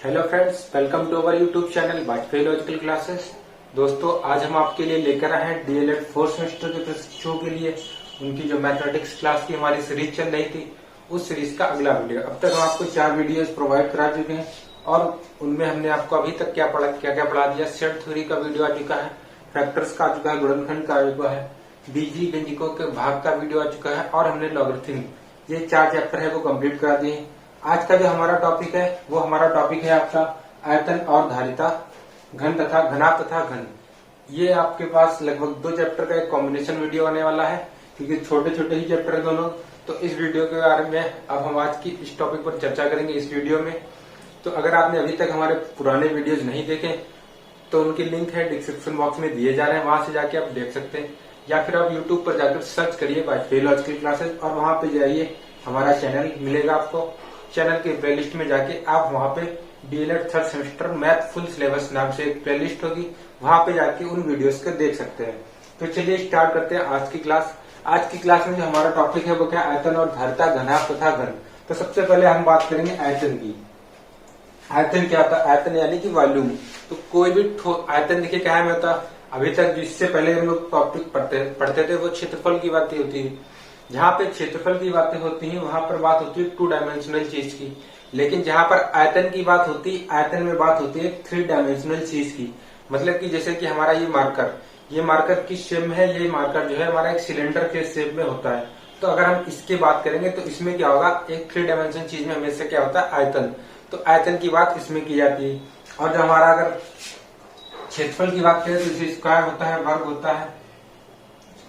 Hello friends, welcome to our YouTube channel Vajpayee logical classes. दोस्तों, आज हम आपके लिए लेकर आए हैं डीएलएड फोर्थ सेमेस्टर के प्रशिक्षुओं के लिए उनकी जो मैथमेटिक्स क्लास की हमारी सीरीज चल रही थी, उस सीरीज का अगला वीडियो। अब तक हम आपको 4 वीडियोस प्रोवाइड करा चुके हैं और उनमें हमने आपको अभी तक क्या क्या पढ़ा दिया। सेट थ्योरी का वीडियो आ चुका है, फैक्टर्स का आ चुका है, गुणनखंड का आ चुका है, बीजगणितों के भाग का वीडियो आ चुका है और हमने लॉगरिथम, ये 4 चैप्टर है वो कंप्लीट करा दिए हैं। आज का जो हमारा टॉपिक है वो हमारा टॉपिक है आपका आयतन और धारिता, घन तथा घनाभ तथा घन। ये आपके पास लगभग 2 चैप्टर का एक कॉम्बिनेशन वीडियो आने वाला है, क्योंकि छोटे छोटे ही चैप्टर है दोनों। तो इस वीडियो के बारे में अब हम आज की इस टॉपिक पर चर्चा करेंगे इस वीडियो में। तो अगर आपने अभी तक हमारे पुराने वीडियोज नहीं देखे तो उनकी लिंक है डिस्क्रिप्शन बॉक्स में दिए जा रहे हैं, वहां से जाके आप देख सकते हैं, या फिर आप यूट्यूब पर जाकर सर्च करिए वाजपेयी लॉजिकल क्लासेस और वहां पे जाइए, हमारा चैनल मिलेगा आपको। चैनल के प्लेलिस्ट में जाके आप वहां पे DElEd third semester math full syllabus नाम से एक प्लेलिस्ट होगी, वहां पे जाके उन वीडियोस को देख सकते हैं। तो चलिए स्टार्ट करते हैं आज की क्लास। आज की क्लास में जो हमारा टॉपिक है वो क्या, आयतन और धारिता, घनाभ तथा घन। तो सबसे पहले हम बात करेंगे आयतन की। आयतन क्या होता है? आयतन यानी कि वॉल्यूम। तो कोई भी आयतन देखिए क्या है होता, अभी तक जिससे पहले हम लोग टॉपिक पढ़ते थे वो क्षेत्रफल की बातें होती है। जहाँ पे क्षेत्रफल की बातें होती हैं वहां पर बात होती है 2 डायमेंशनल चीज की, लेकिन जहां पर आयतन की बात होती है, आयतन में बात होती है 3 डायमेंशनल चीज की। मतलब कि जैसे कि हमारा ये मार्कर किस शेप में है, ये मार्कर जो है हमारा एक सिलेंडर के शेप में होता है। तो अगर हम इसकी बात करेंगे तो इसमें क्या होगा, एक 3 डायमेंशन चीज में हमेशा क्या होता है, आयतन। तो आयतन की बात इसमें की जाती है। और जो हमारा अगर क्षेत्रफल की बात करें तो इसे स्क्वायर होता है, वर्ग होता है,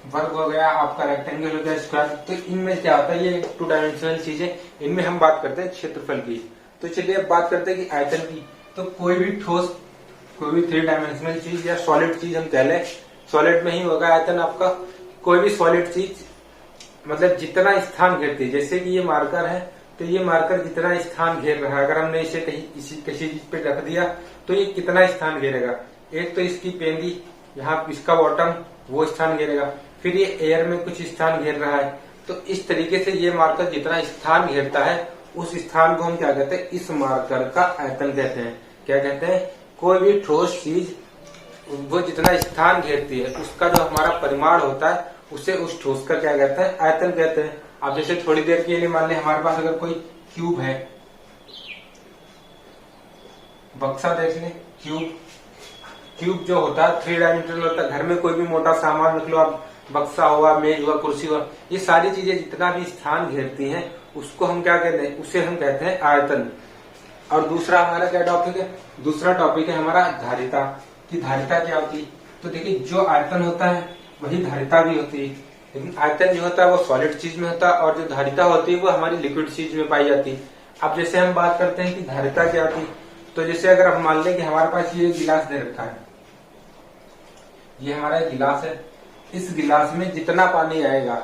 वर्ग हो गया आपका, रेक्टेंगल हो गया, स्क्वायर। तो इनमें क्या होता है, ये 2 डायमेंशनल चीजें, इनमें हम बात करते हैं क्षेत्रफल की। तो चलिए अब बात करते हैं कि आयतन की। तो कोई भी ठोस, कोई भी 3 डायमेंशनल चीज या सॉलिड चीज हम कह लें, सॉलिड में ही होगा आयतन आपका। कोई भी सॉलिड चीज मतलब जितना स्थान घेरती है, जैसे कि ये मार्कर है तो ये मार्कर जितना स्थान घेर रहा है, अगर हमने इसे किसी चीज पे रख दिया तो ये कितना स्थान घेरेगा। एक तो इसकी पेंदी, यहाँ इसका बॉटम, वो स्थान घेरेगा, फिर ये एयर में कुछ स्थान घेर रहा है। तो इस तरीके से ये मार्कर जितना स्थान घेरता है उस स्थान को हम क्या कहते हैं, इस मार्कर का आयतन कहते हैं। क्या कहते हैं? कोई भी ठोस चीज वो जितना स्थान घेरती है उसका जो हमारा परिमाण होता है उसे उस ठोस का क्या कहते हैं, आयतन कहते हैं। अब जैसे थोड़ी देर के लिए मान लें हमारे पास अगर कोई क्यूब है, बक्सा देख लें, क्यूब जो होता है 3 डायमेंशनल होता है। घर में कोई भी मोटा सामान रख लो आप, बक्सा हुआ, मेज हुआ, कुर्सी हुआ, ये सारी चीजें जितना भी स्थान घेरती हैं उसको हम क्या कहते हैं, उसे हम कहते हैं आयतन। और दूसरा हमारा क्या टॉपिक है, दूसरा टॉपिक है हमारा धारिता। कि धारिता क्या होती है? तो देखिए जो आयतन होता है वही धारिता भी होती है, लेकिन आयतन जो होता है वो सॉलिड चीज में होता है और जो धारिता होती है वो हमारी लिक्विड चीज में पाई जाती है। अब जैसे हम बात करते हैं कि धारिता क्या होती है, तो जैसे अगर हम मान लें कि हमारे पास ये गिलास दे रखा है, ये हमारा गिलास है, इस गिलास में जितना पानी आएगा,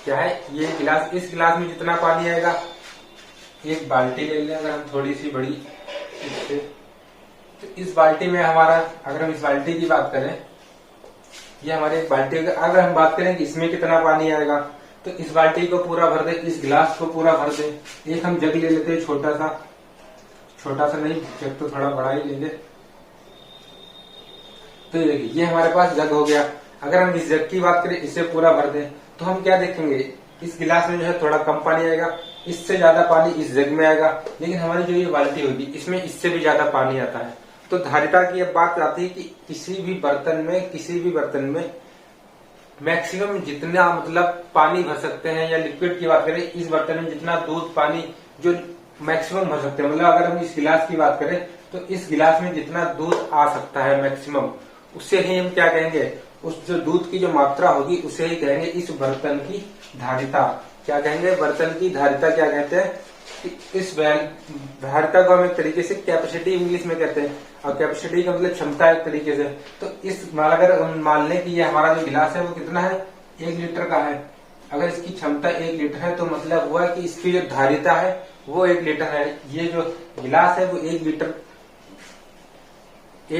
क्या है ये गिलास, इस गिलास में जितना पानी आएगा, एक बाल्टी ले लें अगर हम थोड़ी सी बड़ी इससे, तो इस बाल्टी में हमारा, अगर हम इस बाल्टी की बात करें, ये हमारी एक बाल्टी, अगर हम बात करें कि इसमें कितना पानी आएगा, तो इस बाल्टी को पूरा भर दे, इस गिलास को पूरा भर दे। एक हम जग ले लेते हैं, छोटा सा नहीं, जग तो थोड़ा बड़ा ही लेंगे। तो देखिए ये हमारे पास जग हो गया। अगर हम इस जग की बात करें, इसे पूरा भर दें, तो हम क्या देखेंगे, इस गिलास में जो है थोड़ा कम पानी आएगा, इससे ज्यादा पानी इस जग में आएगा, लेकिन हमारी जो ये बाल्टी होगी इसमें इससे भी ज्यादा पानी आता है। तो धारिता की अब बात आती है कि किसी भी बर्तन में मैक्सिमम जितना मतलब पानी भर सकते हैं, या लिक्विड की बात करें, इस बर्तन में जितना दूध पानी जो मैक्सिमम भर सकते हैं, मतलब अगर हम इस गिलास की बात करें तो इस गिलास में जितना दूध आ सकता है मैक्सिमम, उससे ही हम क्या कहेंगे, उस जो दूध की जो मात्रा होगी उसे ही कहेंगे इस बर्तन की धारिता। क्या कहेंगे, बर्तन की धारिता क्या कहते हैं, इस धारिता को हम एक तरीके से कैपेसिटी इंग्लिश में कहते हैं, और कैपेसिटी का मतलब क्षमता एक तरीके से। तो इस अगर हम मान लें कि ये हमारा जो गिलास है वो कितना है, 1 लीटर का है, अगर इसकी क्षमता 1 लीटर है तो मतलब हुआ कि इसकी जो धारिता है वो 1 लीटर है। ये जो गिलास है वो 1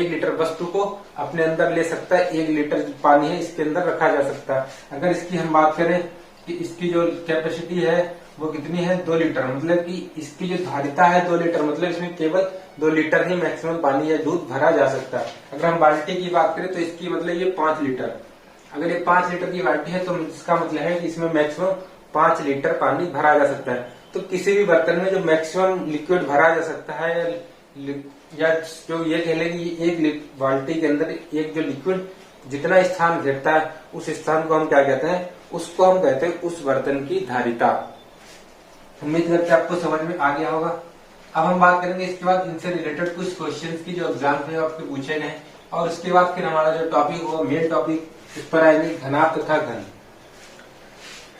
लीटर वस्तु को अपने अंदर ले सकता है, 1 लीटर पानी है इसके अंदर रखा जा सकता है। अगर इसकी हम बात करें कि इसकी जो कैपेसिटी है वो कितनी है 2 लीटर। मतलब कि इसकी जो धारिता है 2 लीटर, मतलब इसमें केवल 2 लीटर ही मैक्सिमम पानी या दूध भरा जा सकता है। अगर हम बाल्टी की बात करें तो इसकी मतलब ये 5 लीटर। अगर ये 5 लीटर की बाल्टी है तो इसका मतलब है कि इसमें मैक्सिमम 5 लीटर पानी भरा जा सकता है। तो किसी भी बर्तन में जो मैक्सिमम लिक्विड भरा जा सकता है, या जो ये कह लें कि एक बाल्टी के अंदर एक जो लिक्विड जितना स्थान घेरता है उस स्थान को हम क्या कहते हैं, उसको हम कहते हैं उस बर्तन की धारिता। उम्मीद करते हैं आपको समझ में आ गया होगा। अब हम बात करेंगे इसके बाद इनसे रिलेटेड कुछ क्वेश्चंस की जो एग्जाम में आपके पूछे गए, और उसके बाद फिर हमारा जो टॉपिक होगा मेन टॉपिक, इस पर आएंगे घनाभ तथा घन।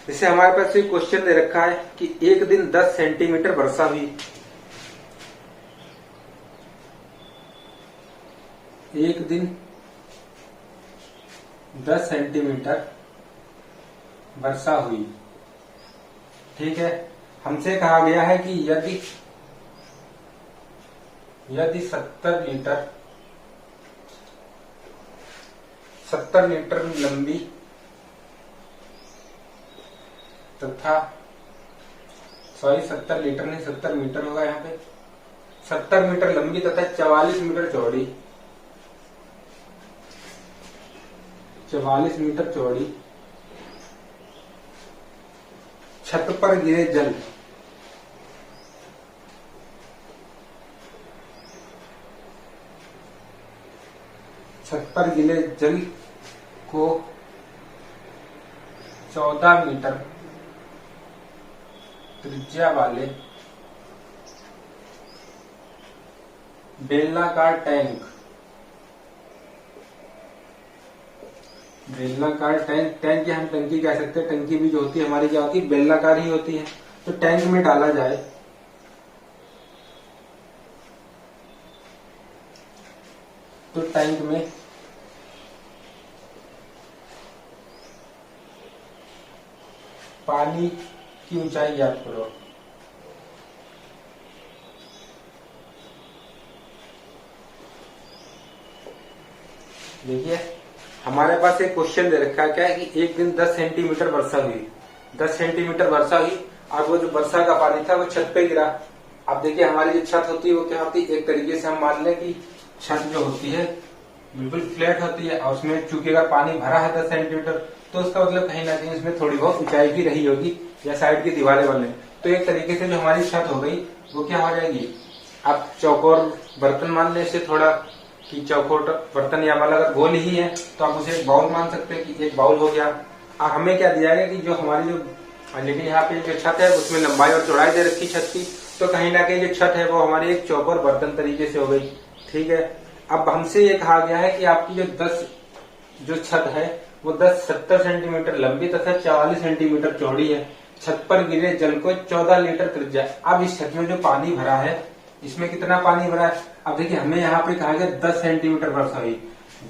जैसे हमारे पास एक क्वेश्चन दे रखा है कि एक दिन 10 सेंटीमीटर वर्षा हुई। एक दिन 10 सेंटीमीटर वर्षा हुई, ठीक है। हमसे कहा गया है कि यदि 70 मीटर लंबी तथा 70 लीटर नहीं 70 मीटर होगा यहाँ पे, 70 मीटर लंबी तथा 44 मीटर चौड़ी, 44 मीटर चौड़ी छत पर गिरे जल को 14 मीटर त्रिज्या वाले बेलनाकार टैंक टैंक या हम टंकी कह सकते हैं। टंकी भी जो होती है हमारी क्या होती है, बेलनाकार ही होती है। तो टैंक में डाला जाए तो टैंक में पानी की ऊंचाई ज्ञात करो। देखिए हमारे पास एक क्वेश्चन दे रखा है, क्या है कि एक दिन 10 सेंटीमीटर वर्षा हुई। 10 सेंटीमीटर वर्षा हुई और वो जो वर्षा का पानी था वो छत पे गिरा। अब देखिए हमारी जो छत होती है वो क्या होती है, एक तरीके से हम मान लें कि छत जो होती है बिल्कुल फ्लैट होती है, और उसमें चूंकि अगर पानी भरा है 10 सेंटीमीटर तो उसका मतलब कहीं ना कहीं उसमें थोड़ी बहुत ऊंचाई भी रही होगी या साइड की दीवारें बने। तो एक तरीके से जो हमारी छत हो गई वो क्या हो जाएगी, आप चौकोर बर्तन मान लें इसे थोड़ा कि चौकोर बर्तन, या मतलब अगर गोल ही है तो आप उसे एक बाउल मान सकते हैं कि एक बाउल हो गया। और हमें क्या दिया गया कि जो हमारी जो, लेकिन यहाँ पे जो छत है उसमें लंबाई और चौड़ाई दे रखी छत की, तो कहीं ना कहीं जो छत है वो हमारी एक चौकोर बर्तन तरीके से हो गई, ठीक है। अब हमसे ये कहा गया है कि आपकी जो छत है वो 70 सेंटीमीटर लंबी तथा 44 सेंटीमीटर चौड़ी है। छत पर गिरे जल को 14 लीटर त्रिज्या। अब इस छत में जो पानी भरा है इसमें कितना पानी भरा है, अब देखिए हमें यहाँ पे कहा गया 10 सेंटीमीटर वर्षा हुई।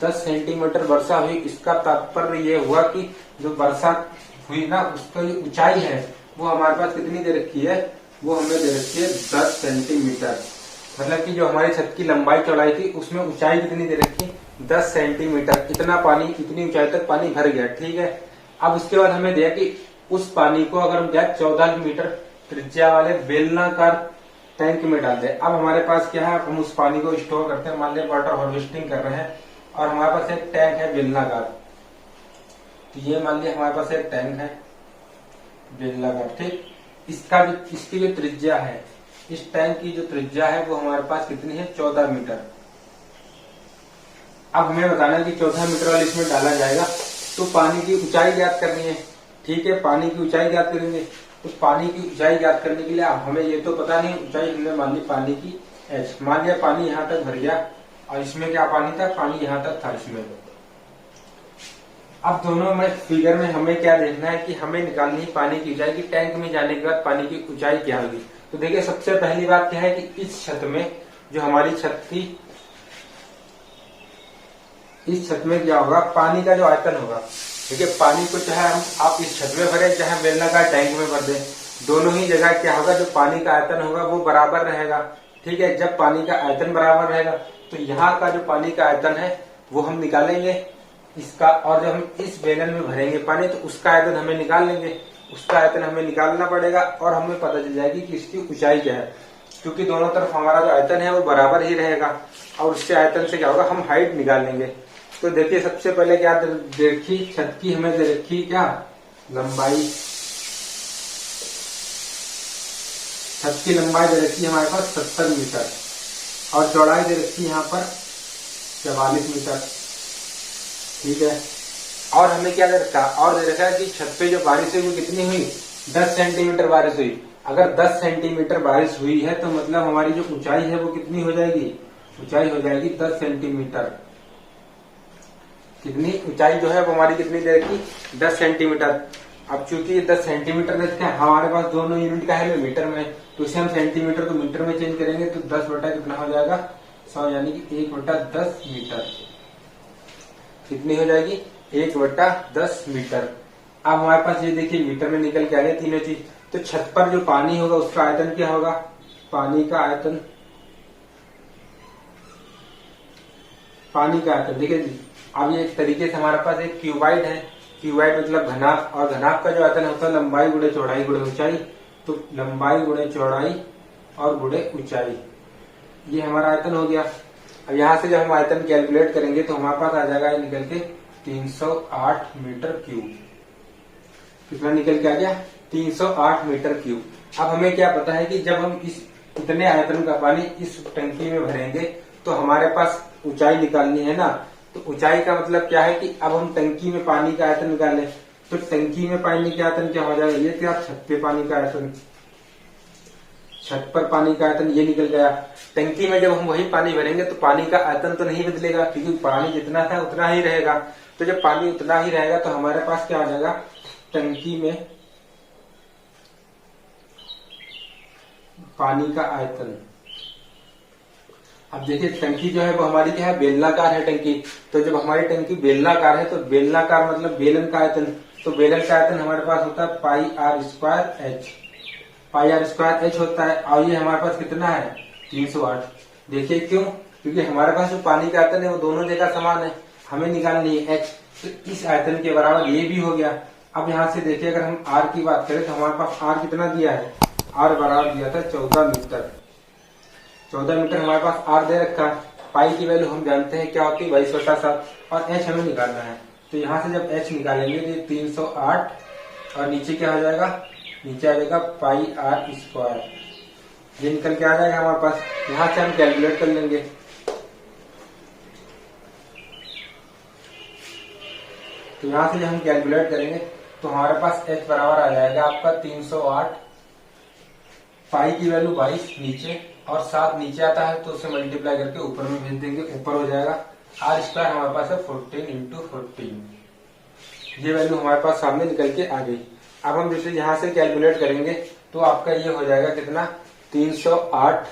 10 सेंटीमीटर वर्षा हुई, इसका तात्पर्य ये हुआ कि जो वर्षा हुई ना उसकी ऊंचाई है वो हमारे पास कितनी दे रखी है, वो हमें दे रखी है 10 सेंटीमीटर। मतलब कि जो हमारी छत की लंबाई चौड़ाई थी उसमें ऊंचाई कितनी दे रखी, 10 सेंटीमीटर। इतना पानी, इतनी ऊंचाई तक पानी भर गया, ठीक है। अब उसके बाद हमें दिया कि उस पानी को अगर हम जाए 14 मीटर त्रिज्या वाले बेलनाकार टैंक में डाल दे। अब हमारे पास क्या है, हम उस पानी को स्टोर करते हैं, मान लिया वाटर हार्वेस्टिंग कर रहे हैं और हमारे पास एक टैंक है बेलनाकार। तो ये मान लिया हमारे पास एक टैंक है बेलनाकार, ठीक। इसकी जो त्रिज्या है, इस टैंक की जो त्रिज्या है वो हमारे पास कितनी है, 14 मीटर। अब हमें बताना है कि 14 मीटर वाले इसमें डाला जाएगा तो पानी की ऊंचाई ज्ञात करनी है, ठीक है। पानी की ऊंचाई ज्ञात करेंगे, तो पानी की ऊंचाई ज्ञात करने के लिए अब हमें ये तो पता नहीं ऊंचाई, हमने मान ली पानी की एच। मान लिया पानी यहाँ तक भर गया और इसमें क्या पानी था, पानी यहाँ तक था इसमें। अब दोनों में फिगर में हमें क्या देखना है कि हमें निकालनी है पानी की ऊंचाई की टैंक में जाने के बाद पानी की ऊंचाई क्या होगी। तो देखिए सबसे पहली बात क्या है कि इस छत में जो हमारी छत थी, इस छत में क्या होगा, पानी का जो आयतन होगा, देखिए पानी को चाहे हम आप इस छत में भरे चाहे बेलनाकार टैंक में भर दें, दोनों ही जगह क्या होगा, जो पानी का आयतन होगा वो बराबर रहेगा, ठीक है। जब पानी का आयतन बराबर रहेगा तो यहाँ का जो पानी का आयतन है वो हम निकालेंगे इसका, और जब हम इस बेलन में भरेंगे पानी तो उसका आयतन हमें निकाल लेंगे। उसका आयतन हमें निकालना पड़ेगा और हमें पता चल जाएगी कि इसकी ऊंचाई क्या है, क्योंकि दोनों तरफ हमारा जो आयतन है वो बराबर ही रहेगा और उससे आयतन से क्या होगा, हम हाइट निकाल लेंगे। तो देखिए सबसे पहले क्या दे रखी, छत की हमें दे रखी क्या लंबाई, छत की लंबाई दे रखी है हमारे पास 70 मीटर और चौड़ाई दे रखी है यहाँ पर 44 मीटर। ठीक है, और हमें क्या दे रखा, और दे रखा है कि छत पे जो बारिश हुई वो कितनी हुई, 10 सेंटीमीटर बारिश हुई। अगर 10 सेंटीमीटर बारिश हुई है तो मतलब हमारी जो ऊंचाई है वो कितनी हो जाएगी, ऊंचाई हो जाएगी 10 सेंटीमीटर। कितनी ऊंचाई जो है वो हमारी कितनी दे रखी, 10 सेंटीमीटर। अब चूंकि 10 सेंटीमीटर देखते हैं, हमारे पास दोनों यूनिट का है मीटर में, तो इसे हम सेंटीमीटर को मीटर में चेंज करेंगे तो 10 बटा कितना हो जाएगा 100, यानी कि 1/10 मीटर। कितनी हो जाएगी 1/10 मीटर। अब हमारे पास ये देखिए मीटर में निकल के आ गए तीनों चीज। तो छत पर जो पानी होगा उसका आयतन क्या होगा, पानी का आयतन, पानी का आयतन देखिए जी। अब ये एक तरीके से हमारे पास एक क्यूबाइड है, क्यूबाइड मतलब घनाभ, और घनाभ का जो आयतन होता है लंबाई गुणे चौड़ाई गुणे ऊंचाई। तो लंबाई गुणे चौड़ाई और गुणे ऊंचाई, ये हमारा आयतन हो गया। अब यहाँ से जब हम आयतन कैलकुलेट करेंगे तो हमारे पास आ जाएगा ये निकल के 308 मीटर क्यूब। कितना निकल के आ गया 308 मीटर क्यूब। अब हमें क्या पता है कि जब हम इस इतने आयतन का पानी इस टंकी में भरेंगे तो हमारे पास ऊंचाई निकालनी है ना। तो ऊंचाई का मतलब क्या है कि अब हम टंकी में पानी का आयतन निकालें, तो टंकी में पानी का आयतन क्या हो जाएगा, ये क्या छत पे पानी का आयतन, छत पर पानी का आयतन ये निकल गया। टंकी में जब हम वही पानी भरेंगे तो पानी का आयतन तो नहीं बदलेगा, क्योंकि पानी जितना था उतना ही रहेगा। तो जब पानी उतना ही रहेगा तो हमारे पास क्या आ जाएगा, टंकी में पानी का आयतन। अब देखिए टंकी जो है वो हमारी क्या है, बेलनाकार है टंकी। तो जब हमारी टंकी बेलनाकार है तो बेलनाकार मतलब बेलन का आयतन, तो बेलन का आयतन हमारे पास होता है πr²h, πr²h होता है। और ये हमारे पास कितना है 308। देखिए क्यों, क्योंकि हमारे पास जो पानी का आयतन है वो दोनों जगह समान है, हमें निकालनी है h, तो इस आयतन के बराबर ये भी हो गया। अब यहाँ से देखिए अगर हम r की बात करें तो हमारे पास r कितना दिया है, r बराबर दिया था 14 मीटर। 14 मीटर हमारे पास r दे रखा है। पाई की वैल्यू हम जानते हैं क्या होती है 22/7 और h हमें निकालना है। तो यहाँ से जब h निकालेंगे तो 308 और नीचे क्या हो जाएगा, नीचे आ जाएगा πr²। ये निकल के आ जाएगा हमारे पास। यहाँ से हम कैलकुलेट कर लेंगे। तो यहाँ से जब हम कैलकुलेट करेंगे तो हमारे पास h बराबर आ जाएगा आपका 308, पाई की वैल्यू 22 नीचे और 7 नीचे आता है तो उसे मल्टीप्लाई करके ऊपर में भेज देंगे, ऊपर हो जाएगा r² हमारे पास है 14 × 14। ये वैल्यू हमारे पास सामने निकल के आ गई। अब हम जैसे यहाँ से कैलकुलेट करेंगे तो आपका ये हो जाएगा कितना 308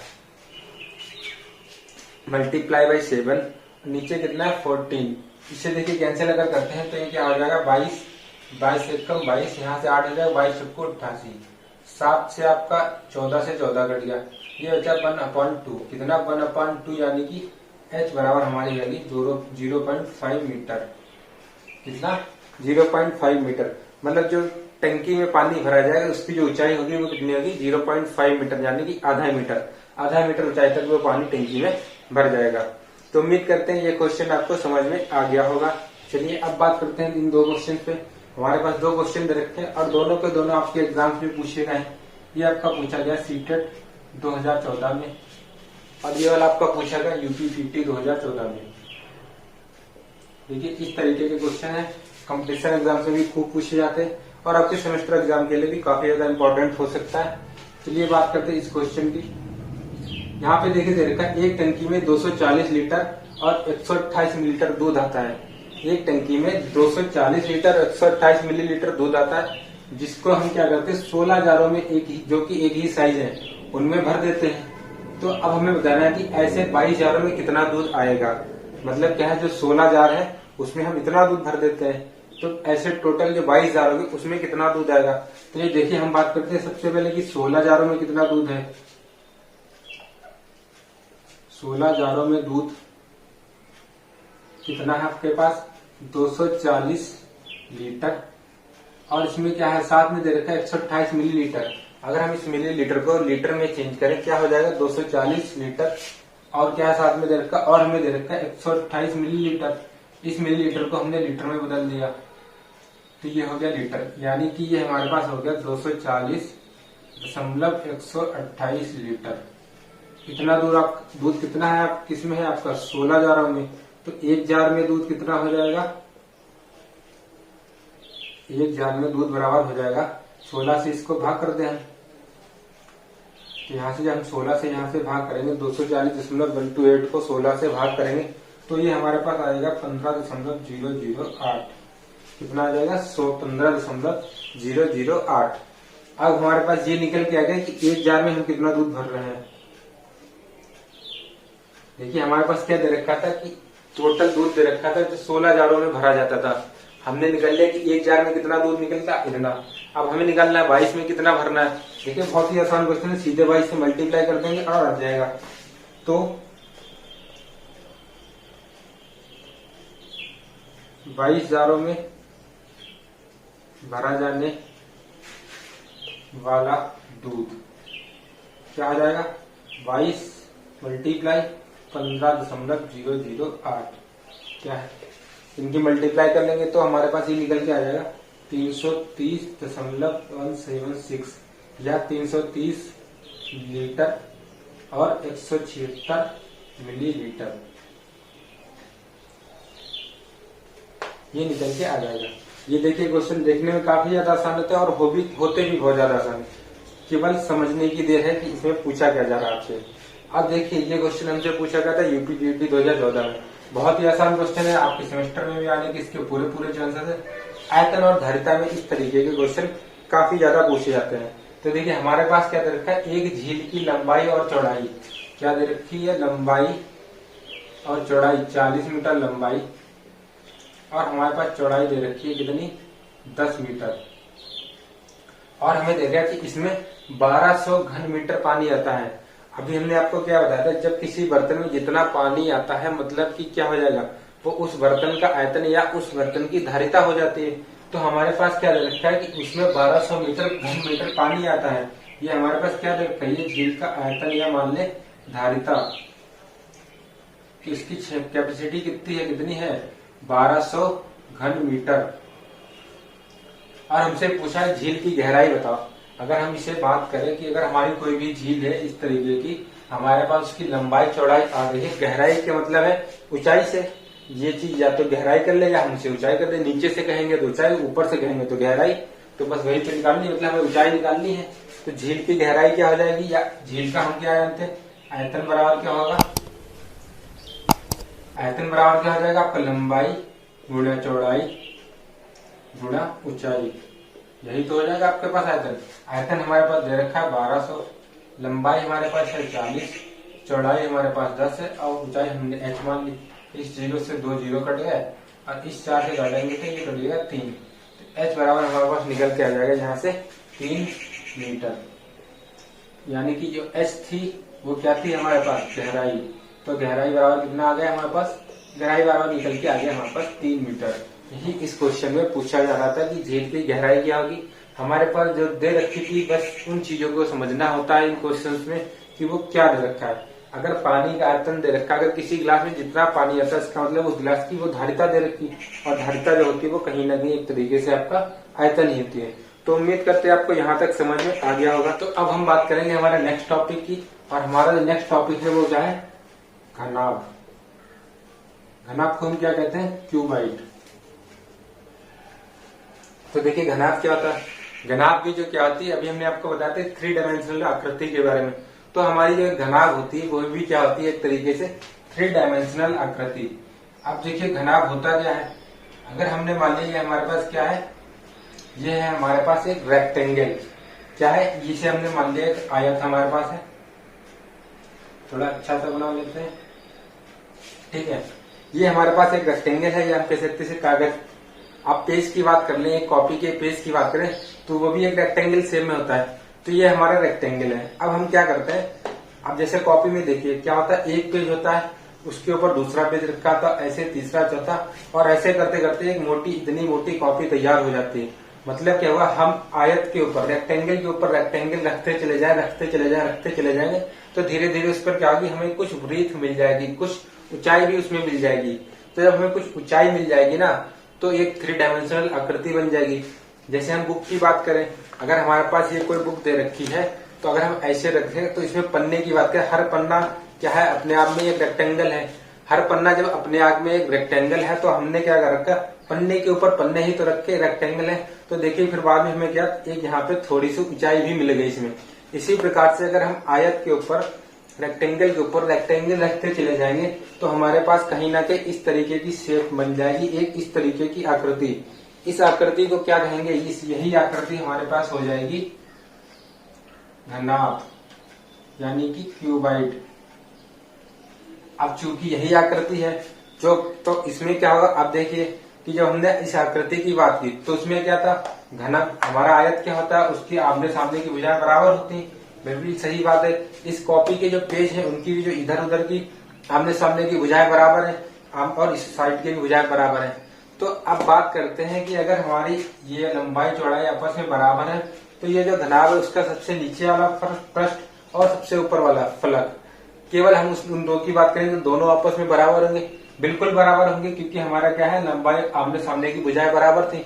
× 7, नीचे कितना है 14। इसे देखिए कैंसिल अगर करते हैं तो ये क्या हो जाएगा 22, 22 से कम 22, यहाँ से 8 हो जाएगा 22 को 88, 7 से आपका 14 से 14 कट गया, ये बचा 1/2। कितना 1/2, यानी कि h बराबर हमारी वैल्यू 0.5 मीटर। कितना 0.5 मीटर, मतलब जो टंकी में पानी भरा जाएगा उसकी जो ऊंचाई होगी वो कितनी होगी 0.5 मीटर, यानी कि आधा मीटर। आधा मीटर ऊंचाई तक वो पानी टंकी में भर जाएगा। तो उम्मीद करते हैं ये क्वेश्चन आपको समझ में आ गया होगा। चलिए अब बात करते हैं इन 2 क्वेश्चन पे। हमारे पास 2 क्वेश्चन दे रखे हैं और दोनों के दोनों आपके एग्जाम्स में पूछे गए हैं। ये आपका पूछा गया सीटेट 2014 में और ये वाला आपका पूछा गया यूपीपीटी 2014 में। देखिए इस तरीके के क्वेश्चन है, कंपटीशन एग्जाम से भी खूब पूछे जाते हैं और आपके सेमेस्टर एग्जाम के लिए भी काफी ज्यादा इंपॉर्टेंट हो सकता है। चलिए बात करते हैं इस क्वेश्चन की। यहाँ पे देखिए दे रखा है एक टंकी में 240 लीटर और 128 मिलीलीटर दूध आता है। एक टंकी में 240 लीटर 128 मिलीलीटर दूध आता है, जिसको हम क्या करते हैं 16 जारों में एक ही, जो कि एक ही साइज है, उनमें भर देते हैं। तो अब हमें बताना है कि ऐसे 22 जारों में कितना दूध आएगा। मतलब क्या है, जो 16 जार है उसमें हम इतना दूध भर देते हैं, तो ऐसे टोटल जो 22 जार होगी उसमें कितना दूध आएगा। तो ये देखिए हम बात करते हैं सबसे पहले कि 16 जारों में कितना दूध है। 16 जारों में दूध कितना है आपके पास 240 लीटर। और इसमें क्या है साथ में दे रखा है 128 मिलीलीटर। अगर हम इस मिलीलीटर को लीटर में चेंज करें क्या हो जाएगा 240 लीटर। और क्या है साथ में दे रखा और हमें दे रखा है 128 मिलीलीटर। इस मिलीलीटर को हमने लीटर में बदल दिया तो ये हो गया लीटर, यानी कि ये हमारे पास हो गया 240.128 लीटर। इतना दूर आप दूध कितना है आप किसमें है आपका 16 जारों में, तो एक जार में दूध कितना हो जाएगा, एक जार में दूध बराबर हो जाएगा 16 से इसको भाग कर दें हम। तो यहाँ से जब हम 16 से यहाँ से भाग करेंगे 240.128 को 16 से भाग करेंगे तो ये हमारे पास आएगा 15.008। कितना आ जाएगा 15.008। अब हमारे पास ये निकल के आ गया कि एक जार में हम कितना दूध भर रहे हैं। देखिए हमारे पास क्या दे रखा था कि टोटल दूध दे रखा था जो 16 जारों में भरा जाता था। हमने निकाल लिया कि एक जार में कितना दूध निकलता इतना। अब हमें निकालना है 22 में कितना भरना है। देखिए बहुत ही आसान क्वेश्चन है, सीधे 22 से मल्टीप्लाई कर देंगे और आ जाएगा। तो 22 जारों में भरा जाने वाला दूध क्या आ जाएगा 22 मल्टीप्लाई 15.008 क्या है, इनकी मल्टीप्लाई कर लेंगे तो हमारे पास ये निकल के आ जाएगा 330.176 या 330 लीटर और 176 मिलीलीटर, ये निकल के आ जाएगा। ये देखिए क्वेश्चन देखने में काफी ज्यादा आसान होता है और होते भी बहुत ज्यादा आसान है, केवल समझने की देर है कि इसमें पूछा क्या जा रहा है आपसे। अब देखिए ये क्वेश्चन हमसे पूछा गया था यूपीटीईटी 2014 में, बहुत ही आसान क्वेश्चन है, आपके सेमेस्टर में भी आने के इसके पूरे चांसेस है। आयतन और धारिता में इस तरीके के क्वेश्चन काफी ज्यादा पूछे जाते हैं। तो देखिए हमारे पास क्या दे रखा है, एक झील की लंबाई और चौड़ाई क्या दे रखी है, लंबाई और चौड़ाई 40 मीटर लंबाई और हमारे पास चौड़ाई दे रखी है कितनी 10 मीटर। और हमें दे दिया कि इसमें 1200 घन मीटर पानी आता है। अभी हमने आपको क्या बताया था, जब किसी बर्तन में जितना पानी आता है मतलब कि क्या हो जाएगा, वो उस बर्तन का आयतन या उस बर्तन की धारिता हो जाती है। तो हमारे पास क्या दे रखा है कि उसमें 1200 मीटर घन मीटर पानी आता है। ये हमारे पास क्या दे रखा है, ये झील का आयतन या मान ले धारिता कि इसकी कैपेसिटी कितनी है, कितनी है 1200 घन मीटर। और हमसे पूछा है झील की गहराई बताओ। अगर हम इसे बात करें कि अगर हमारी कोई भी झील है इस तरीके की, हमारे पास उसकी लंबाई चौड़ाई आ गई है, गहराई का मतलब है ऊंचाई से, ये चीज या तो गहराई कर ले या हमसे ऊंचाई कर ले, नीचे से कहेंगे तो ऊंचाई, ऊपर से कहेंगे तो गहराई, तो बस वही पे निकालनी मतलब हमें ऊंचाई निकालनी है। तो झील की गहराई क्या हो जाएगी, या झील का हम क्या जानते हैं, आयतन बराबर क्या होगा, आयतन बराबर क्या हो जाएगा आपका लंबाई गुणा चौड़ाई गुणा ऊंचाई, यही तो हो जाएगा आपके पास आयतन। आयतन हमारे पास दे रखा है 1200, लंबाई हमारे पास है 40, चौड़ाई हमारे पास 10 है और ऊंचाई हमने h मान ली। इस 0 से 2 0 कट गए और इस 4 से घटाएंगे तो ये कटेगा 3, तो h बराबर हमारे पास निकल के आ जाएगा यहाँ से 3 मीटर। यानी कि जो h थी वो क्या थी हमारे पास गहराई, तो गहराई बराबर कितना आ गया हमारे पास, गहराई बराबर निकल के आ गया हमारे पास 3 मीटर। यही इस क्वेश्चन में पूछा जा रहा था कि झील की गहराई क्या होगी। हमारे पास जो दे रखी थी बस उन चीजों को समझना होता है इन क्वेश्चंस में कि वो क्या दे रखा है। अगर पानी का आयतन दे रखा, अगर किसी गिलास में जितना पानी आता है इसका मतलब उस गिलास की वो धारिता दे रखी, और धारिता जो होती है वो कहीं ना कहीं एक तरीके से आपका आयतन ही होती है। तो उम्मीद करते हैं आपको यहाँ तक समझ में आ गया होगा। तो अब हम बात करेंगे हमारे नेक्स्ट टॉपिक की, और हमारा जो नेक्स्ट टॉपिक है वो क्या है, घनाभ। घनाभ को हम क्या कहते हैं, क्यूबाइड। तो देखिए घनाभ क्या होता है, घनाभ की जो क्या होती है अभी हमने आपको बताया था 3 डायमेंशनल आकृति के बारे में। तो हमारी जो घनाभ होती है वो भी क्या होती है, एक तरीके से 3 डायमेंशनल आकृति। अब देखिए घनाभ होता क्या है, अगर हमने मान लिया हमारे पास क्या है, ये है हमारे पास एक रेक्टेंगल, क्या है, इसे हमने मान लिया एक आयत हमारे पास है, थोड़ा अच्छा सा बना लेते हैं, ठीक है। ये हमारे पास एक रेक्टेंगल है, या हम कह सकते हैं कागज। आप पेज की बात कर लें, एक कॉपी के पेज की बात करें तो वो भी एक रेक्टेंगल शेप में होता है। तो ये हमारा रेक्टेंगल है। अब हम क्या करते हैं, अब जैसे कॉपी में देखिए क्या होता है, एक पेज होता है, उसके ऊपर दूसरा पेज रखा था, ऐसे तीसरा चौथा, और ऐसे करते करते एक मोटी, इतनी मोटी कॉपी तैयार हो जाती है। मतलब क्या हुआ, हम आयत के ऊपर रेक्टेंगल के ऊपर रेक्टेंगल रखते चले जाएंगे तो धीरे धीरे उस पर क्या होगी, हमें कुछ वृत्त मिल जाएगी, कुछ ऊंचाई भी उसमें मिल जाएगी। तो जब हमें कुछ ऊंचाई मिल जाएगी ना, तो एक 3 डायमेंशनल आकृति बन जाएगी। जैसे हम बुक की बात करें, अगर हमारे पास ये कोई बुक दे रखी है, तो अगर हम ऐसे रखें तो इसमें पन्ने की बात करें, हर पन्ना क्या है, अपने आप में एक रेक्टेंगल है। हर पन्ना जब अपने आप में एक रेक्टेंगल है, तो हमने क्या कर रखा, पन्ने के ऊपर पन्ने ही तो रखे, रेक्टेंगल है। तो देखिए फिर बाद में हमें क्या, एक यहाँ पे थोड़ी सी ऊंचाई भी मिल गई इसमें। इसी प्रकार से अगर हम आयत के ऊपर रेक्टेंगल के ऊपर रेक्टेंगल रखते चले जाएंगे, तो हमारे पास कहीं ना कहीं इस तरीके की शेप बन जाएगी, एक इस तरीके की आकृति। इस आकृति को क्या कहेंगे, यही आकृति हमारे पास हो जाएगी घनाभ, यानी कि क्यूबाइड। अब चूंकि यही आकृति है जो, तो इसमें क्या होगा, अब देखिए कि जब हमने इस आकृति की बात की तो उसमें क्या था, घनक हमारा आयत क्या होता है, उसकी आमने सामने की भुजाएं बराबर होती हैं। बिल्कुल सही बात है। इस कॉपी के जो पेज है उनकी भी जो इधर उधर की आमने सामने की भुजाएं बराबर है और इस साइड की भी भुजाएं बराबर है। तो अब बात करते हैं कि अगर हमारी ये लंबाई चौड़ाई आपस में बराबर है, तो ये जो घनाभ है उसका सबसे नीचे वाला पृष्ठ और सबसे ऊपर वाला फलक, केवल हम उन दो की बात करें तो दोनों आपस में बराबर होंगे, बिल्कुल बराबर होंगे, क्योंकि हमारा क्या है, लंबाई आमने सामने की भुजाएं बराबर थी।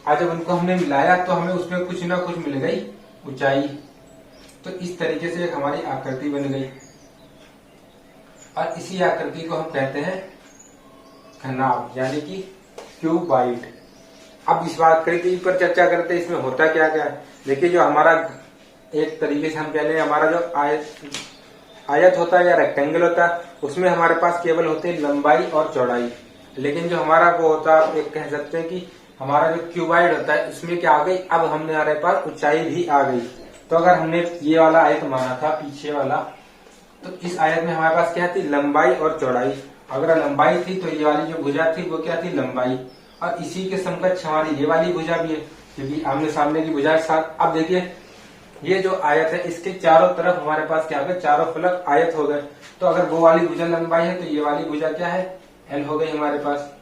आज जब उनको हमने मिलाया तो हमें उसमें कुछ ना कुछ मिल गई ऊंचाई। तो इस तरीके से एक हमारी आकृति बन गई और इसी आकृति को हम कहते हैं घनाभ, यानी कि क्यूबाइड। अब इस आकृति पर चर्चा करते हैं, इसमें होता क्या क्या है। देखिए जो हमारा एक तरीके से हम कह लें, हमारा जो आयत होता है या रेक्टेंगल होता है, उसमें हमारे पास केवल होते हैं लंबाई और चौड़ाई। लेकिन जो हमारा वो होता है, एक कह सकते हैं कि हमारा जो क्यूबाइड होता है, उसमें क्या आ गई, अब हमारे पास ऊंचाई भी आ गई। तो अगर हमने ये वाला आयत माना था पीछे वाला, तो इस आयत में हमारे पास क्या थी, लंबाई और चौड़ाई। अगर लंबाई थी तो ये वाली जो भुजा थी वो क्या थी, लंबाई, और इसी के समकक्ष हमारी ये वाली भुजा भी है, क्योंकि आमने सामने की भुजा साथ। अब देखिए ये जो आयत है, इसके चारों तरफ हमारे पास क्या हो गया, चारों फलक आयत हो गए। तो अगर वो वाली भुजा लंबाई है तो ये वाली भुजा क्या है, एल हो गई हमारे पास।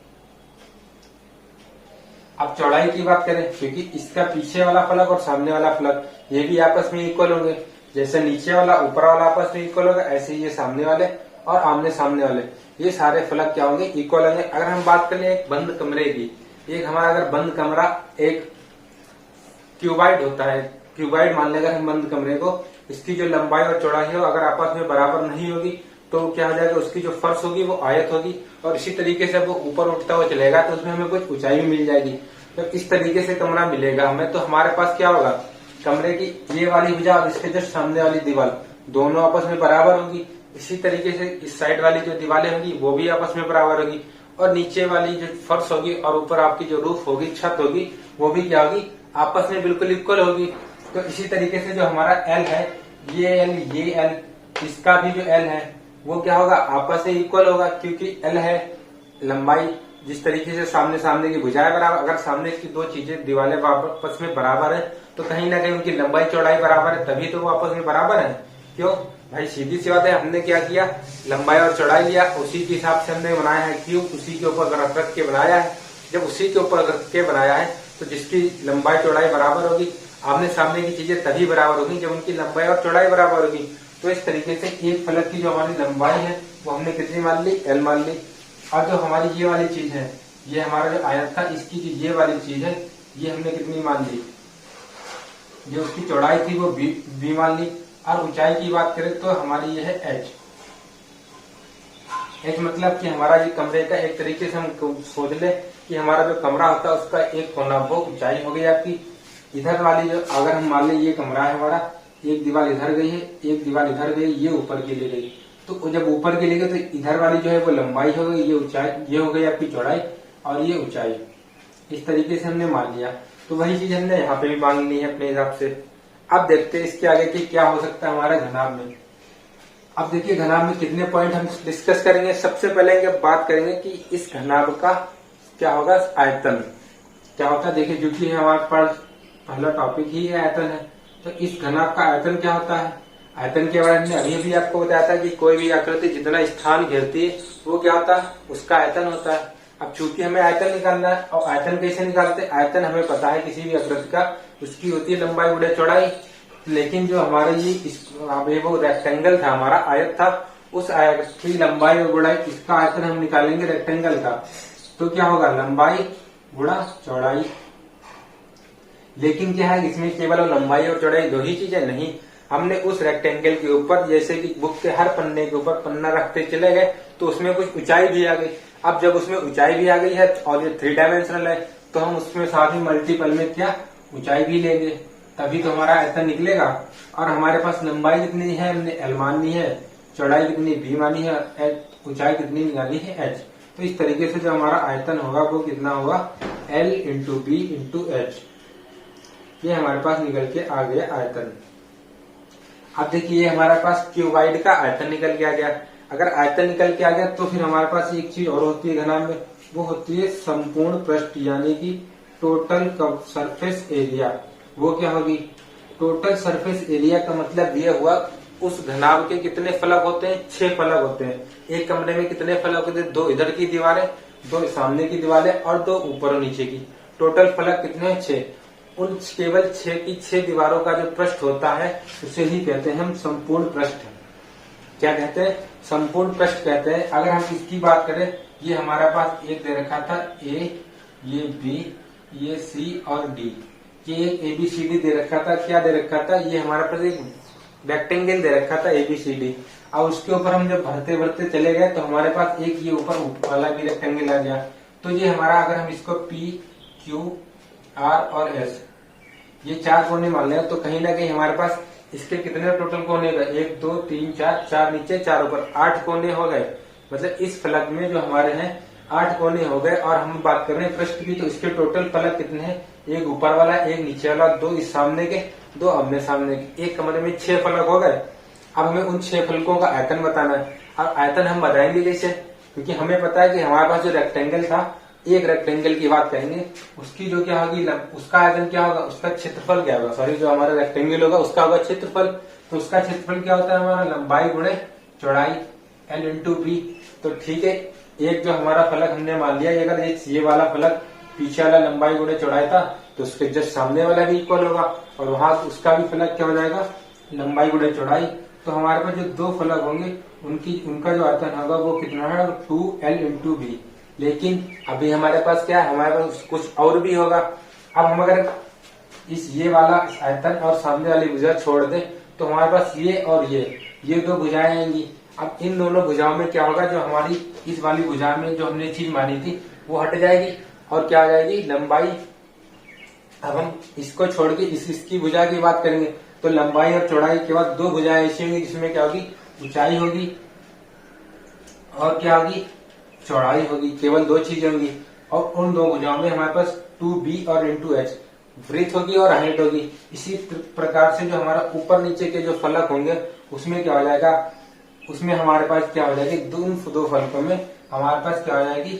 अब चौड़ाई की बात करें, क्योंकि इसका पीछे वाला फलक और सामने वाला फलक ये भी आपस में इक्वल होंगे। जैसे नीचे वाला ऊपर वाला आपस में इक्वल होगा, ऐसे ही ये सामने वाले और आमने सामने वाले ये सारे फलक क्या होंगे, इक्वल होंगे। अगर हम बात करें एक बंद कमरे की, एक हमारा अगर बंद कमरा एक क्यूबाइड होता है, क्यूबाइड मान लेगा हम बंद कमरे को, इसकी जो लंबाई और चौड़ाई है अगर आपस में बराबर नहीं होगी तो क्या हो जाएगा, उसकी जो फर्श होगी वो आयत होगी, और इसी तरीके से वो ऊपर उठता हुआ चलेगा तो उसमें हमें कुछ ऊंचाई भी मिल जाएगी। तो इस तरीके से कमरा मिलेगा हमें। तो हमारे पास क्या होगा, कमरे की ये वाली भुजा और इसके जस्ट सामने वाली दीवार दोनों आपस में बराबर होगी। इसी तरीके से इस साइड वाली जो दीवारें होंगी वो भी आपस में बराबर होगी, और नीचे वाली जो फर्श होगी और ऊपर आपकी जो रूफ होगी, छत होगी, वो भी क्या होगी, आपस में बिल्कुल इक्वल होगी। तो इसी तरीके से जो हमारा एल है, ये एल, इसका भी जो एल है वो क्या होगा, आपस में इक्वल होगा, क्योंकि एल है लंबाई। जिस तरीके से सामने सामने की भुजाएं बराबर, अगर सामने की दो चीजें दीवारें आपस में बराबर है तो कहीं ना कहीं उनकी लंबाई चौड़ाई बराबर है, तभी तो वो आपस में बराबर है। क्यों भाई, सीधी सी बात है, हमने क्या किया, लंबाई और चौड़ाई लिया, उसी के हिसाब से हमने बनाया है क्यूब, उसी के ऊपर रख के बनाया है। जब उसी के ऊपर रख के बनाया है तो जिसकी लंबाई चौड़ाई बराबर होगी, आमने सामने की चीजें तभी बराबर होगी जब उनकी लंबाई और चौड़ाई बराबर होगी। तो इस तरीके से एक फलक की जो हमारी लंबाई है वो हमने कितनी मान ली, एल मान ली। और जो हमारी ये वाली चीज है, ये हमारा जो आयत था, इसकी जो ये वाली चीज है ये हमने कितनी मान ली, जो उसकी चौड़ाई थी वो बी मान ली। और ऊंचाई की बात करें तो हमारी ये है एच। एच मतलब कि हमारा ये कमरे का एक तरीके से हम सोच ले कि हमारा जो कमरा होता है उसका एक कोना वो ऊंचाई हो गई आपकी। इधर वाली जो, अगर हम मान लें ये कमरा है हमारा, एक दीवार इधर गई है, एक दीवार इधर गई, ये ऊपर की ले गई, तो जब ऊपर की ले गई तो इधर वाली जो है वो लंबाई हो गई, ये ऊंचाई, ये हो गई आपकी चौड़ाई और ये ऊंचाई। इस तरीके से हमने मान लिया। तो वही चीज हमने यहाँ पे भी मान ली है अपने हिसाब से। अब देखते हैं इसके आगे कि क्या हो सकता है हमारे घनाभ में। अब देखिए घनाभ में कितने पॉइंट हम डिस्कस करेंगे। सबसे पहले हम बात करेंगे कि इस घनाभ का क्या होगा, आयतन क्या होता है। देखिए क्योंकि हमारे पास पहला टॉपिक ही आयतन है, तो इस घनाभ का आयतन क्या होता है। आयतन के बारे में अभी भी आपको बताया था कि कोई भी आकृति जितना स्थान घेरती है वो क्या होता है, उसका आयतन होता है। अब चूंकि हमें आयतन निकालना है, और आयतन कैसे निकालते हैं, आयतन हमें पता है किसी भी आकृति का उसकी होती है लंबाई गुणे चौड़ाई। लेकिन जो हमारे ये वो रेक्टेंगल था, हमारा आयत था, उस आयत की लंबाई और गुणाई, इसका आयतन हम निकालेंगे रेक्टेंगल का, तो क्या होगा, लंबाई गुणा चौड़ाई। लेकिन क्या है, इसमें केवल लंबाई और चौड़ाई दो ही चीजें नहीं, हमने उस रेक्टेंगल के ऊपर, जैसे कि बुक के हर पन्ने के ऊपर पन्ना रखते चले गए, तो उसमें कुछ ऊंचाई भी आ गई। अब जब उसमें ऊंचाई भी आ गई है और ये 3 डायमेंशनल है, तो हम उसमें साथ ही मल्टीपल में क्या ऊंचाई भी लेंगे, तभी तो हमारा आयतन निकलेगा। और हमारे पास लंबाई कितनी है, हमने एल मानी है, चौड़ाई कितनी बी मानी है, ऊंचाई कितनी निकाली है एच। तो इस तरीके से जो हमारा आयतन होगा वो कितना होगा, L into B into H. ये हमारे पास निकल के आ गया आयतन। अब देखिए हमारे पास क्यूबाइड का आयतन निकल के आ गया। अगर आयतन निकल के आ गया तो फिर हमारे पास एक चीज और होती है घनाभ में, वो होती है संपूर्ण पृष्ठ, यानी कि टोटल सरफेस एरिया। वो क्या होगी, टोटल सरफेस एरिया का मतलब ये हुआ उस घनाभ के कितने फलक होते हैं, 6 फलक होते हैं। एक कमरे में कितने फलक होते हैं, 2 इधर की दीवारें, 2 सामने की दीवारें और 2 ऊपर और नीचे की। टोटल फलक कितने हैं, 6। उन केवल 6 की 6 दीवारों का जो पृष्ठ होता है उसे ही कहते हैं हम संपूर्ण पृष्ठ। क्या कहते हैं, संपूर्ण पृष्ठ कहते हैं। अगर हम इसकी बात करें, ये हमारा पास एक दे रखा था ए, ये बी, ये सी और डी, ये एक ABCD दे रखा था। क्या दे रखा था, ये हमारे पास एक रेक्टेंगल दे रखा था ABCD। और उसके ऊपर हम जब भरते भरते चले गए तो हमारे पास एक ये ऊपर वाला भी रेक्टेंगल आ गया। तो ये हमारा, अगर हम इसको P, Q, R और S, ये 4 कोने मान लें, तो कहीं ना कहीं हमारे पास इसके कितने टोटल कोने गए, 1 2 3 4 नीचे 4 ऊपर, 8 कोने हो गए। मतलब इस फलक में जो हमारे हैं 8 कोने हो गए। और हम बात कर रहे हैं पृष्ठ की, तो इसके टोटल फलक कितने हैं, एक ऊपर वाला, एक नीचे वाला, 2 इस सामने के, 2 आमने सामने के। एक कमरे में 6 फलक हो गए। अब हमें उन 6 फलकों का आयतन बताना है। अब आयतन हम बताएंगे कैसे, क्योंकि हमें पता है कि हमारे पास जो रेक्टेंगल था, एक रेक्टेंगल की बात करेंगे, उसकी जो क्या होगी, उसका आयतन क्या होगा, उसका क्षेत्रफल क्या होगा, सॉरी जो हमारा रेक्टेंगल होगा उसका होगा क्षेत्रफल। तो उसका क्षेत्रफल क्या होता है, हमारा लंबाई गुणे चौड़ाई, एल इंटू बी। तो ठीक है, एक जो हमारा फलक हमने मान लिया, अगर ये वाला फलक पीछे वाला लंबाई गुणे चौड़ाई था, तो उसके जस्ट सामने वाला भी इक्वल होगा, और वहां उसका भी फलक क्या हो जाएगा, लंबाई गुणे चौड़ाई। तो हमारे पास जो 2 फलक होंगे उनका जो आयतन होगा वो कितना है, 2L इंटू बी। लेकिन अभी हमारे पास क्या है, हमारे पास कुछ और भी होगा। अब हम अगर ये वाला आयतन और सामने वाली भुजा छोड़ दें, तो हमारे पास ये और ये 2 भुजाएं आएंगी। अब इन दोनों भुजाओं में क्या होगा, जो हमारी इस वाली भुजा में जो हमने चीज मानी थी वो हट जाएगी, और क्या आ जाएगी, लंबाई। अब हम इसको छोड़ के इसकी भुजा की बात करेंगे, तो लंबाई और चौड़ाई के बाद 2 भुजाएं ऐसी होंगी जिसमें क्या होगी, ऊंचाई होगी और क्या होगी, चौड़ाई होगी। केवल 2 चीजें होंगी। और उन 2 भुजाओं में हमारे पास 2B और इंटू एच वृत्त होगी और हाइट होगी। इसी प्रकार से जो हमारा ऊपर नीचे के जो फलक होंगे उसमें क्या हो जाएगा, उसमें हमारे पास क्या हो जाएगी, 2 फलकों में हमारे पास क्या हो जाएगी,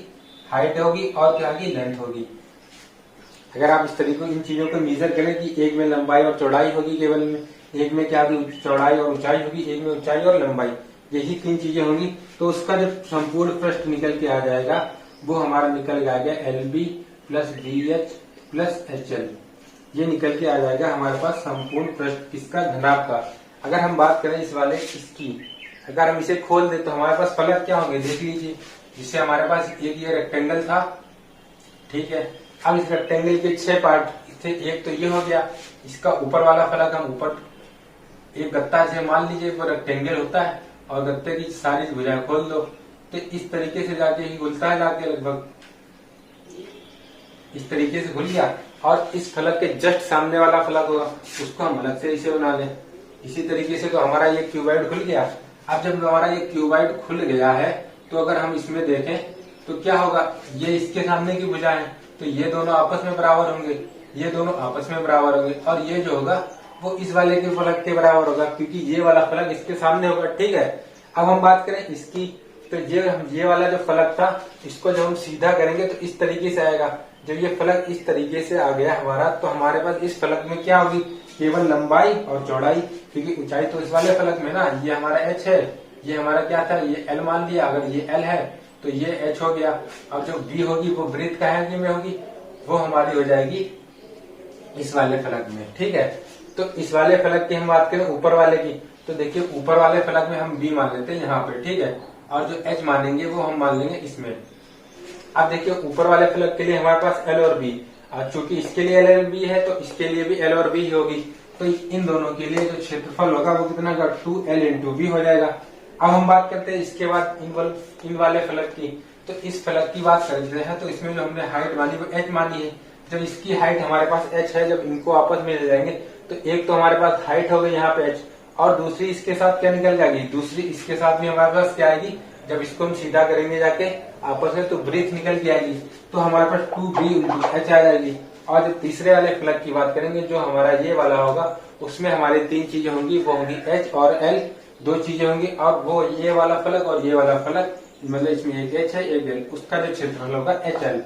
हाइट होगी और क्या होगी, लेंथ होगी। अगर आप इस तरीके इन चीजों को मेजर करें कि एक में लंबाई और चौड़ाई होगी केवल में, एक में क्या होगी, चौड़ाई और ऊंचाई होगी, एक में ऊंचाई और लंबाई, यही 3 चीजें होंगी, तो उसका जो संपूर्ण पृष्ठ निकल के आ जाएगा वो हमारा निकल के आ गया LB plus BH plus HL। ये निकल के आ जाएगा हमारे पास संपूर्ण पृष्ठ किसका, घनाभ का। अगर हम बात करें इस वाले इसकी, अगर हम इसे खोल दें तो हमारे पास फलक क्या होंगे, देख लीजिए। जिससे हमारे पास एक ये रेक्टेंगल था, ठीक है। अब इस रेक्टेंगल के 6 पार्ट थे, एक तो ये हो गया, इसका ऊपर वाला फलक हम ऊपर एक गत्ता से मान लीजिए वो रेक्टेंगल होता है, और गत्ते की सारी भुजाएं खोल दो, तो इस तरीके से जाके ही घुलता है, जाके लगभग इस तरीके से घुल गया। और इस फलक के जस्ट सामने वाला फलक होगा, उसको हम अलग से इसे बना लें। इसी तरीके से तो हमारा ये क्यूबाइड खुल गया। अब जब हमारा ये क्यूबाइड खुल गया है, तो अगर हम इसमें देखें तो क्या होगा, ये इसके सामने की भुजा है, तो ये दोनों आपस में बराबर होंगे, ये दोनों आपस में बराबर होंगे, और ये जो होगा वो इस वाले के फलक के बराबर होगा, क्योंकि ये वाला फलक इसके सामने होगा, ठीक है। अब हम बात करें इसकी, तो ये वाला जो फलक था, इसको जब हम सीधा करेंगे तो इस तरीके से आएगा। जब ये फलक इस तरीके से आ गया हमारा, तो हमारे पास इस फलक में क्या होगी, केवल लंबाई और चौड़ाई, क्योंकि ऊंचाई तो इस वाले फलक में ना, ये हमारा H है, ये हमारा क्या था, ये L मान लिया। अगर ये L है तो ये H हो गया। अब जो B होगी वो वृत्त का है में होगी, वो हमारी हो जाएगी इस वाले फलक में। ठीक है, तो इस वाले फलक की हम बात करें ऊपर वाले की, तो देखिए ऊपर वाले फलक में हम B मान लेते हैं यहाँ पे। ठीक है, और जो H मानेंगे वो हम मान लेंगे इसमें। अब देखिए ऊपर वाले फलक के लिए हमारे पास L और B, चूंकि इसके लिए L और B है तो इसके लिए भी L और B ही होगी। तो इन दोनों के लिए जो क्षेत्रफल होगा वो कितना का 2L इंटू B हो जाएगा। अब हम बात करते हैं इसके बाद इन वाले फलक की। तो इस फलक की बात करते हैं तो इसमें जो हमने हाइट मानी वो H मानी है। जब इसकी हाइट हमारे पास H है, जब इनको आपस में ले जाएंगे तो एक तो हमारे पास हाइट हो गई यहाँ पे H, और दूसरी इसके साथ क्या निकल जाएगी, दूसरी इसके साथ भी हमारे पास क्या आएगी, जब इसको हम सीधा करेंगे जाके आपस में तो वृत्त निकल के आएगी, तो हमारे पास 2B इंटू H आ जाएगी। और जब तीसरे वाले फलक की बात करेंगे जो हमारा ये वाला होगा, उसमें हमारी तीन चीजें होंगी, वो होंगी H और L, दो चीजें होंगी। और वो ये वाला फलक और ये वाला फलक, मतलब इसमें एक H है एक L, उसका जो क्षेत्रफल होगा HL।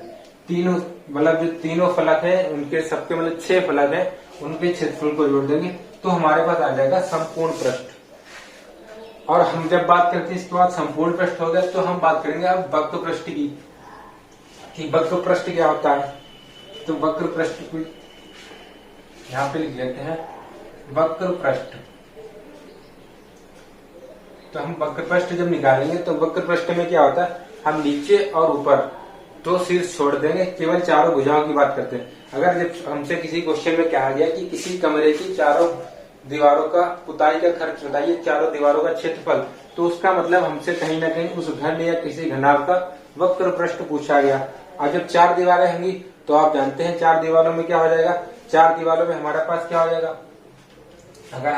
तीनों मतलब जो तीनों फलक है उनके सबके मतलब 6 फलक है, उनके क्षेत्रफल को जोड़ देंगे तो हमारे पास आ जाएगा संपूर्ण पृष्ठ। और हम जब बात करते हैं इसके बाद संपूर्ण पृष्ठ हो गया, तो हम बात करेंगे अब वक्र पृष्ठ की, कि वक्र पृष्ठ क्या होता है। तो वक्र पृष्ठ को यहाँ पे लिख लेते हैं वक्र पृष्ठ। तो हम वक्र पृष्ठ जब निकालेंगे तो वक्र पृष्ठ में क्या होता है, हम नीचे और ऊपर दो शीर्ष छोड़ देंगे, केवल चारों भुजाओं की बात करते हैं। अगर जब हमसे किसी क्वेश्चन में कहा गया कि किसी कमरे की चारों दीवारों का पुताई का खर्च बताइए, चारों दीवारों का क्षेत्रफल, तो उसका मतलब हमसे कहीं ना कहीं उस घर या किसी घनाभ का वक्र पृष्ठ पूछा गया। और जब 4 दीवारें होंगी तो आप जानते हैं 4 दीवारों में क्या हो जाएगा, 4 दीवारों में हमारे पास क्या हो जाएगा, अगर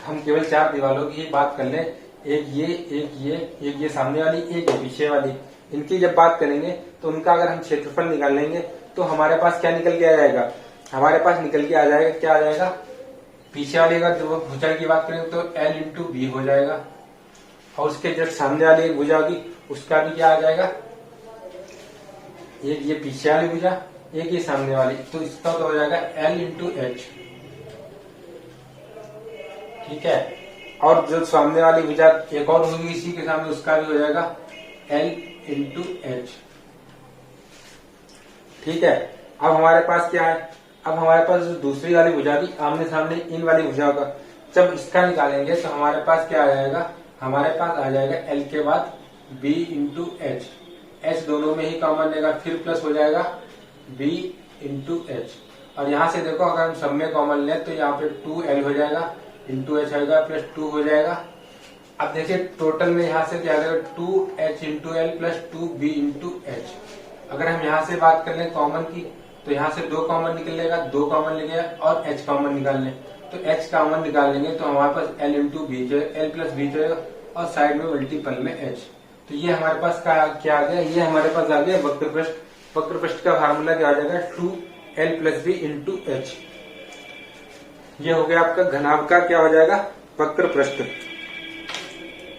हम केवल 4 दीवारों की ही बात कर लें, एक ये सामने वाली, एक ये पीछे वाली, इनकी जब बात करेंगे तो उनका अगर हम क्षेत्रफल निकाल लेंगे तो हमारे पास क्या निकल के आ जाएगा, हमारे पास निकल के आ जाएगा, क्या आ जाएगा, पीछे वाले का जब भुजा की बात करेंगे तो L इंटू B हो जाएगा। और उसके जब सामने वाली एक भुजा होगी उसका भी क्या आ जाएगा, एक ये पीछे वाली भुजा, एक ये सामने वाली, तो इसका तो हो जाएगा L इंटू H। ठीक है, और जो सामने वाली भुजा एक और होगी इसी के सामने, उसका भी हो जाएगा L इंटू H। ठीक है, अब हमारे पास क्या है, अब हमारे पास जो दूसरी वाली भुजा थी आमने सामने इन वाली भुजाओं का, जब इसका निकालेंगे तो हमारे पास क्या आ जाएगा, हमारे पास आ जाएगा L के बाद B इंटू H। H दोनों में ही कॉमन लेगा, फिर प्लस हो जाएगा B इंटू H। और यहाँ से देखो अगर हम सब में कॉमन लें तो यहाँ पे 2L हो जाएगा, इंटू H होगा, प्लस 2 हो जाएगा। अब देखिए टोटल में यहाँ से क्या आ जाएगा, 2H into L plus 2B into H। अगर हम यहाँ से बात कर लें कॉमन की, तो यहाँ से 2 कॉमन निकलेगा, 2 कॉमन निकलेगा और H कॉमन निकाल लें, तो H कॉमन निकाल लेंगे तो हमारे पास L इंटू B जो है, L प्लस B जो है, और साइड में मल्टीपल में H। तो ये हमारे पास क्या आ गया, ये हमारे पास आ गया वक्र पृष्ठ। वक्र पृष्ठ का फार्मूला क्या आ जाएगा, 2L plus B into H। ये हो गया आपका घनाभ का क्या हो जाएगा, वक्र पृष्ठ।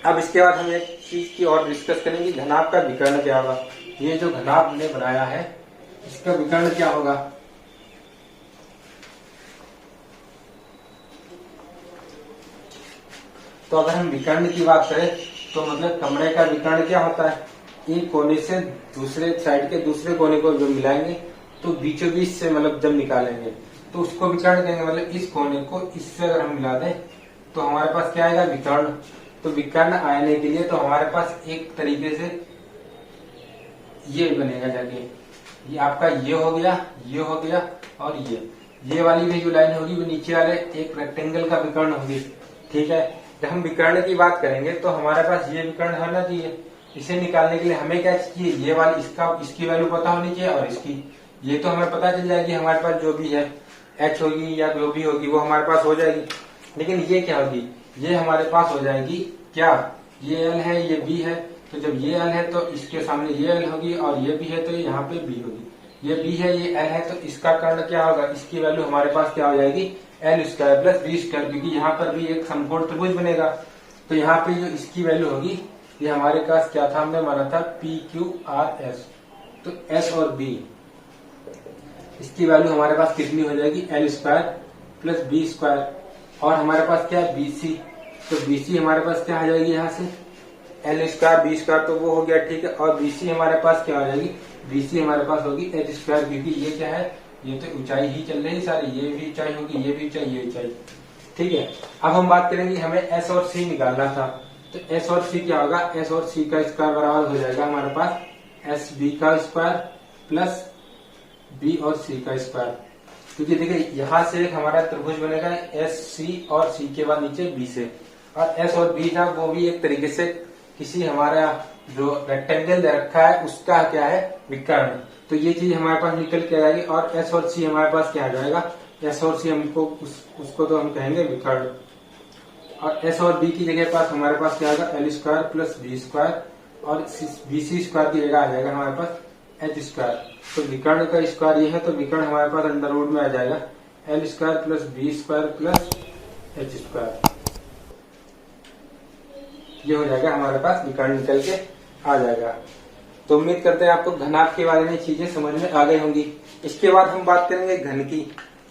अब इसके बाद हम एक चीज की और डिस्कस करेंगे, घनाभ का विकर्ण क्या होगा। ये जो घनाभ हमने बनाया है इसका विकर्ण क्या होगा। तो अगर हम विकर्ण की बात करें तो मतलब कमरे का विकर्ण क्या होता है, एक कोने से दूसरे साइड के दूसरे कोने को जब मिलाएंगे तो बीचों बीच से मतलब जब निकालेंगे तो उसको विकर्ण कहेंगे। मतलब इस कोने को इससे अगर हम मिला दें तो हमारे पास क्या आएगा, विकर्ण। तो विकर्ण आने के लिए तो हमारे पास एक तरीके से ये बनेगा जाके, ये आपका ये हो गया और ये वाली भी जो लाइन होगी वो नीचे वाले एक रेक्टेंगल का विकर्ण होगी। ठीक है, जब हम विकर्ण की बात करेंगे तो हमारे पास ये विकर्ण होना चाहिए। इसे निकालने के लिए हमें क्या चाहिए, ये वाली इसकी वैल्यू पता होनी चाहिए और इसकी, ये तो हमें पता चल जाएगी हमारे पास जो भी है, H होगी या जो भी होगी वो हमारे पास हो जाएगी। लेकिन ये क्या होगी, ये हमारे पास हो जाएगी क्या, ये L है ये B है, तो जब ये L है तो इसके सामने ये L होगी, और ये B है तो यहाँ पे B होगी। ये B है ये L है तो इसका कर्ण क्या होगा, इसकी वैल्यू हमारे पास क्या हो जाएगी, L square plus B square, क्योंकि यहाँ पर भी एक समकोण त्रिभुज बनेगा। तो यहाँ पे जो इसकी वैल्यू होगी, ये हमारे पास क्या था, हमने माना था PQRS, तो S और B इसकी वैल्यू हमारे पास कितनी हो जाएगी, L square plus B square. और हमारे पास क्या है BC, तो BC हमारे पास क्या आ जाएगी, यहाँ से एल स्क्वायर बी स्क्वायर तो वो हो गया, ठीक है। और बीसी हमारे पास क्या हो जाएगी, बीसी हमारे पास होगी एच स्क्वायर, क्योंकि ये क्या है, ये तो ऊंचाई ही चल रही सारी, ये भी ऊंचाई होगी, ये भी ऊंचाई, ये ऊंचाई, ठीक है। अब हम बात करेंगे, हमें एस और सी निकालना था, तो एस और सी क्या होगा, एस और सी का स्क्वायर बराबर हो जाएगा हमारे पास एस बी का स्क्वायर प्लस बी और सी का स्क्वायर, क्योंकि देखिए यहां से एक हमारा त्रिभुज बनेगा एस सी और सी के बाद नीचे बी से, और एस और बी था वो भी एक तरीके से किसी हमारा जो रेक्टेंगल दे रखा है उसका क्या है, विकर्ण, तो ये चीज हमारे पास निकल के आएगी। और एस और सी हमारे पास क्या आ जाएगा, एस और सी हमको उसको तो हम कहेंगे विकर्ण, और एस और बी की जगह पास हमारे पास क्या आएगा, L square plus B square, और बी सी स्क्वायर की जगह आ जाएगा हमारे पास एच स्क्वायर। तो विकर्ण का स्क्वायर ये है, तो विकर्ण हमारे पास अंडर रूट में आ जाएगा L square plus B square plus H square, ये हो जाएगा हमारे पास, विकर्ण निकल के आ जाएगा। तो उम्मीद करते हैं आपको घनाभ के बारे में चीजें समझ में आ गई होंगी। इसके बाद हम बात करेंगे घन की,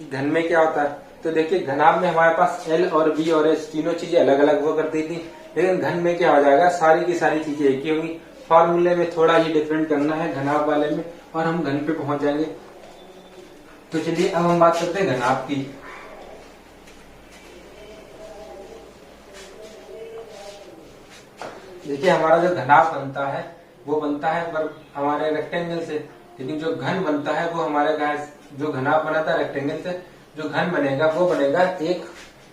घन में क्या होता है। तो देखिए घनाभ में हमारे पास एल और बी और एच तीनों चीजें अलग अलग हुआ करती थी, लेकिन घन में क्या हो जाएगा, सारी की सारी चीजें एक ही होंगी। फॉर्मूले में थोड़ा ही डिफरेंट करना है घनाभ वाले में, और हम घन पे पहुंच जाएंगे। तो चलिए अब हम बात करते हैं घनाभ की। देखिए हमारा जो घनाभ बनता है वो बनता है हमारे रेक्टेंगल से, लेकिन जो घन बनता है वो हमारे जो घनाभ बना था रेक्टेंगल से, जो घन बनेगा वो बनेगा एक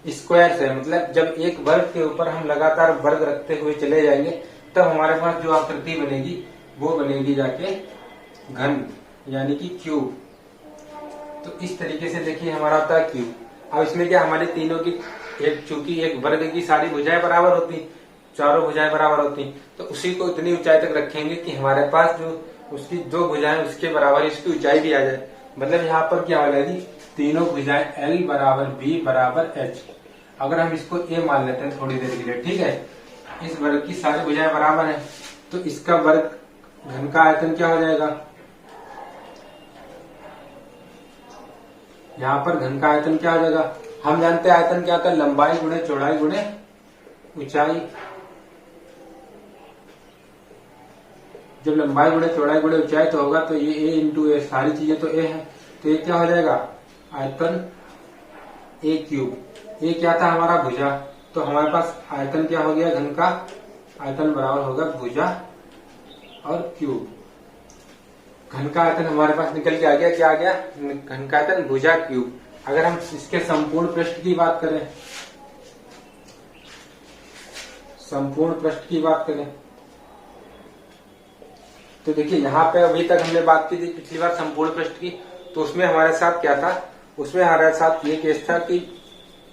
स्क्वायर से। मतलब जब एक वर्ग के ऊपर हम लगातार वर्ग रखते हुए चले जाएंगे तब हमारे पास जो आकृति बनेगी वो बनेगी जाके घन, यानी कि क्यूब। तो इस तरीके से देखिए हमारा होता है क्यूब। अब इसमें क्या, हमारे तीनों की चूंकि एक वर्ग की सारी भुजाएं बराबर होती, चारों भुजाएं बराबर होती, तो उसी को इतनी ऊंचाई तक रखेंगे कि हमारे पास जो उसकी दो भुजाएं उसके बराबर इसकी ऊंचाई भी आ जाए। मतलब यहाँ पर क्या हो जाएगी, तीनों भुजाएं L बराबर B बराबर H। अगर हम इसको A मान लेते हैं थोड़ी देर के लिए, ठीक है, इस वर्ग की सारी भुजाएं बराबर है, तो इसका वर्ग घन का आयतन क्या हो जाएगा, यहाँ पर घन का आयतन क्या हो जाएगा, हम जानते हैं आयतन क्या होता है, लंबाई गुणे चौड़ाई गुणे ऊंचाई। जब लंबाई गुणे चौड़ाई गुणे ऊंचाई तो होगा, तो ये A इंटू ए, सारी चीजें तो A है, तो ये क्या हो जाएगा, आयतन A क्यूब। ये क्या था हमारा भुजा, तो हमारे पास आयतन क्या हो गया, घन का आयतन बराबर होगा भुजा और क्यूब। घन का आयतन हमारे पास निकल के आ गया, क्या आ गया, घन का आयतन भुजा क्यूब। अगर हम इसके संपूर्ण पृष्ठ की बात करें, संपूर्ण पृष्ठ की बात करें, तो देखिए यहाँ पे अभी तक हमने बात की थी पिछली बार संपूर्ण पृष्ठ की, तो उसमें हमारे साथ क्या था, उसमें हमारे साथ ये केस था कि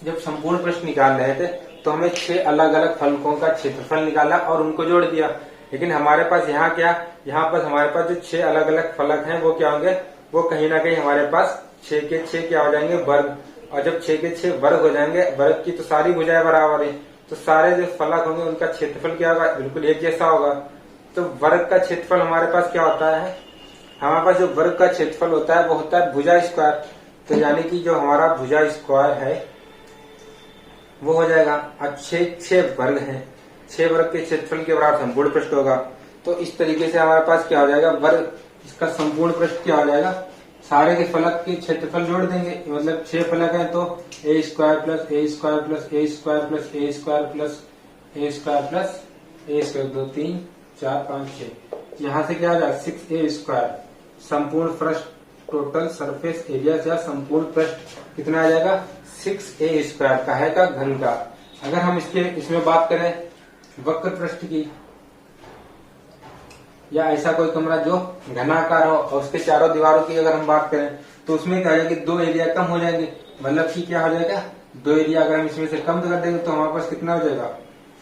जब संपूर्ण पृष्ठ निकाल रहे थे तो हमें 6 अलग अलग फलकों का क्षेत्रफल निकाला और उनको जोड़ दिया। लेकिन हमारे पास यहाँ क्या, यहाँ पर हमारे पास जो 6 अलग अलग फलक हैं वो क्या होंगे, वो कहीं ना कहीं हमारे पास 6 के 6 क्या हो जाएंगे, वर्ग। और जब 6 के 6 वर्ग हो जाएंगे, वर्ग की तो सारी भुजाएं बराबर है, तो सारे जो फलक होंगे उनका क्षेत्रफल क्या होगा, बिल्कुल एक जैसा होगा। तो वर्ग का क्षेत्रफल हमारे पास क्या होता है, हमारे पास जो वर्ग का क्षेत्रफल होता है वो होता है भुजा स्क्वायर। तो यानी कि जो हमारा भुजा स्क्वायर है वो हो जाएगा, अब 6 वर्ग हैं, 6 वर्ग के क्षेत्रफल के बराबर संपूर्ण पृष्ठ होगा। तो इस तरीके से हमारे पास क्या हो जाएगा, वर्ग, इसका संपूर्ण पृष्ठ क्या हो जाएगा, सारे के फलक के क्षेत्रफल जोड़ देंगे, मतलब 6 फलक हैं तो ए square plus A square plus A square plus A square plus A square plus A square, 2 3 4 5 6, यहाँ से क्या आ जाएगा 6a स्क्वायर। संपूर्ण पृष्ठ, टोटल सरफेस एरिया या संपूर्ण पृष्ठ कितना आ जाएगा, 6a स्क्वायर का है का घन का। अगर हम इसमें बात करें वक्र पृष्ठ की, या ऐसा कोई कमरा जो घनाकार हो और उसके चारों दीवारों की अगर हम बात करें, तो उसमें क्या है कि 2 एरिया कम हो जाएंगे, मतलब कि क्या हो जाएगा, 2 एरिया अगर हम इसमें से कम कर देंगे तो हमारे पास कितना हो जाएगा,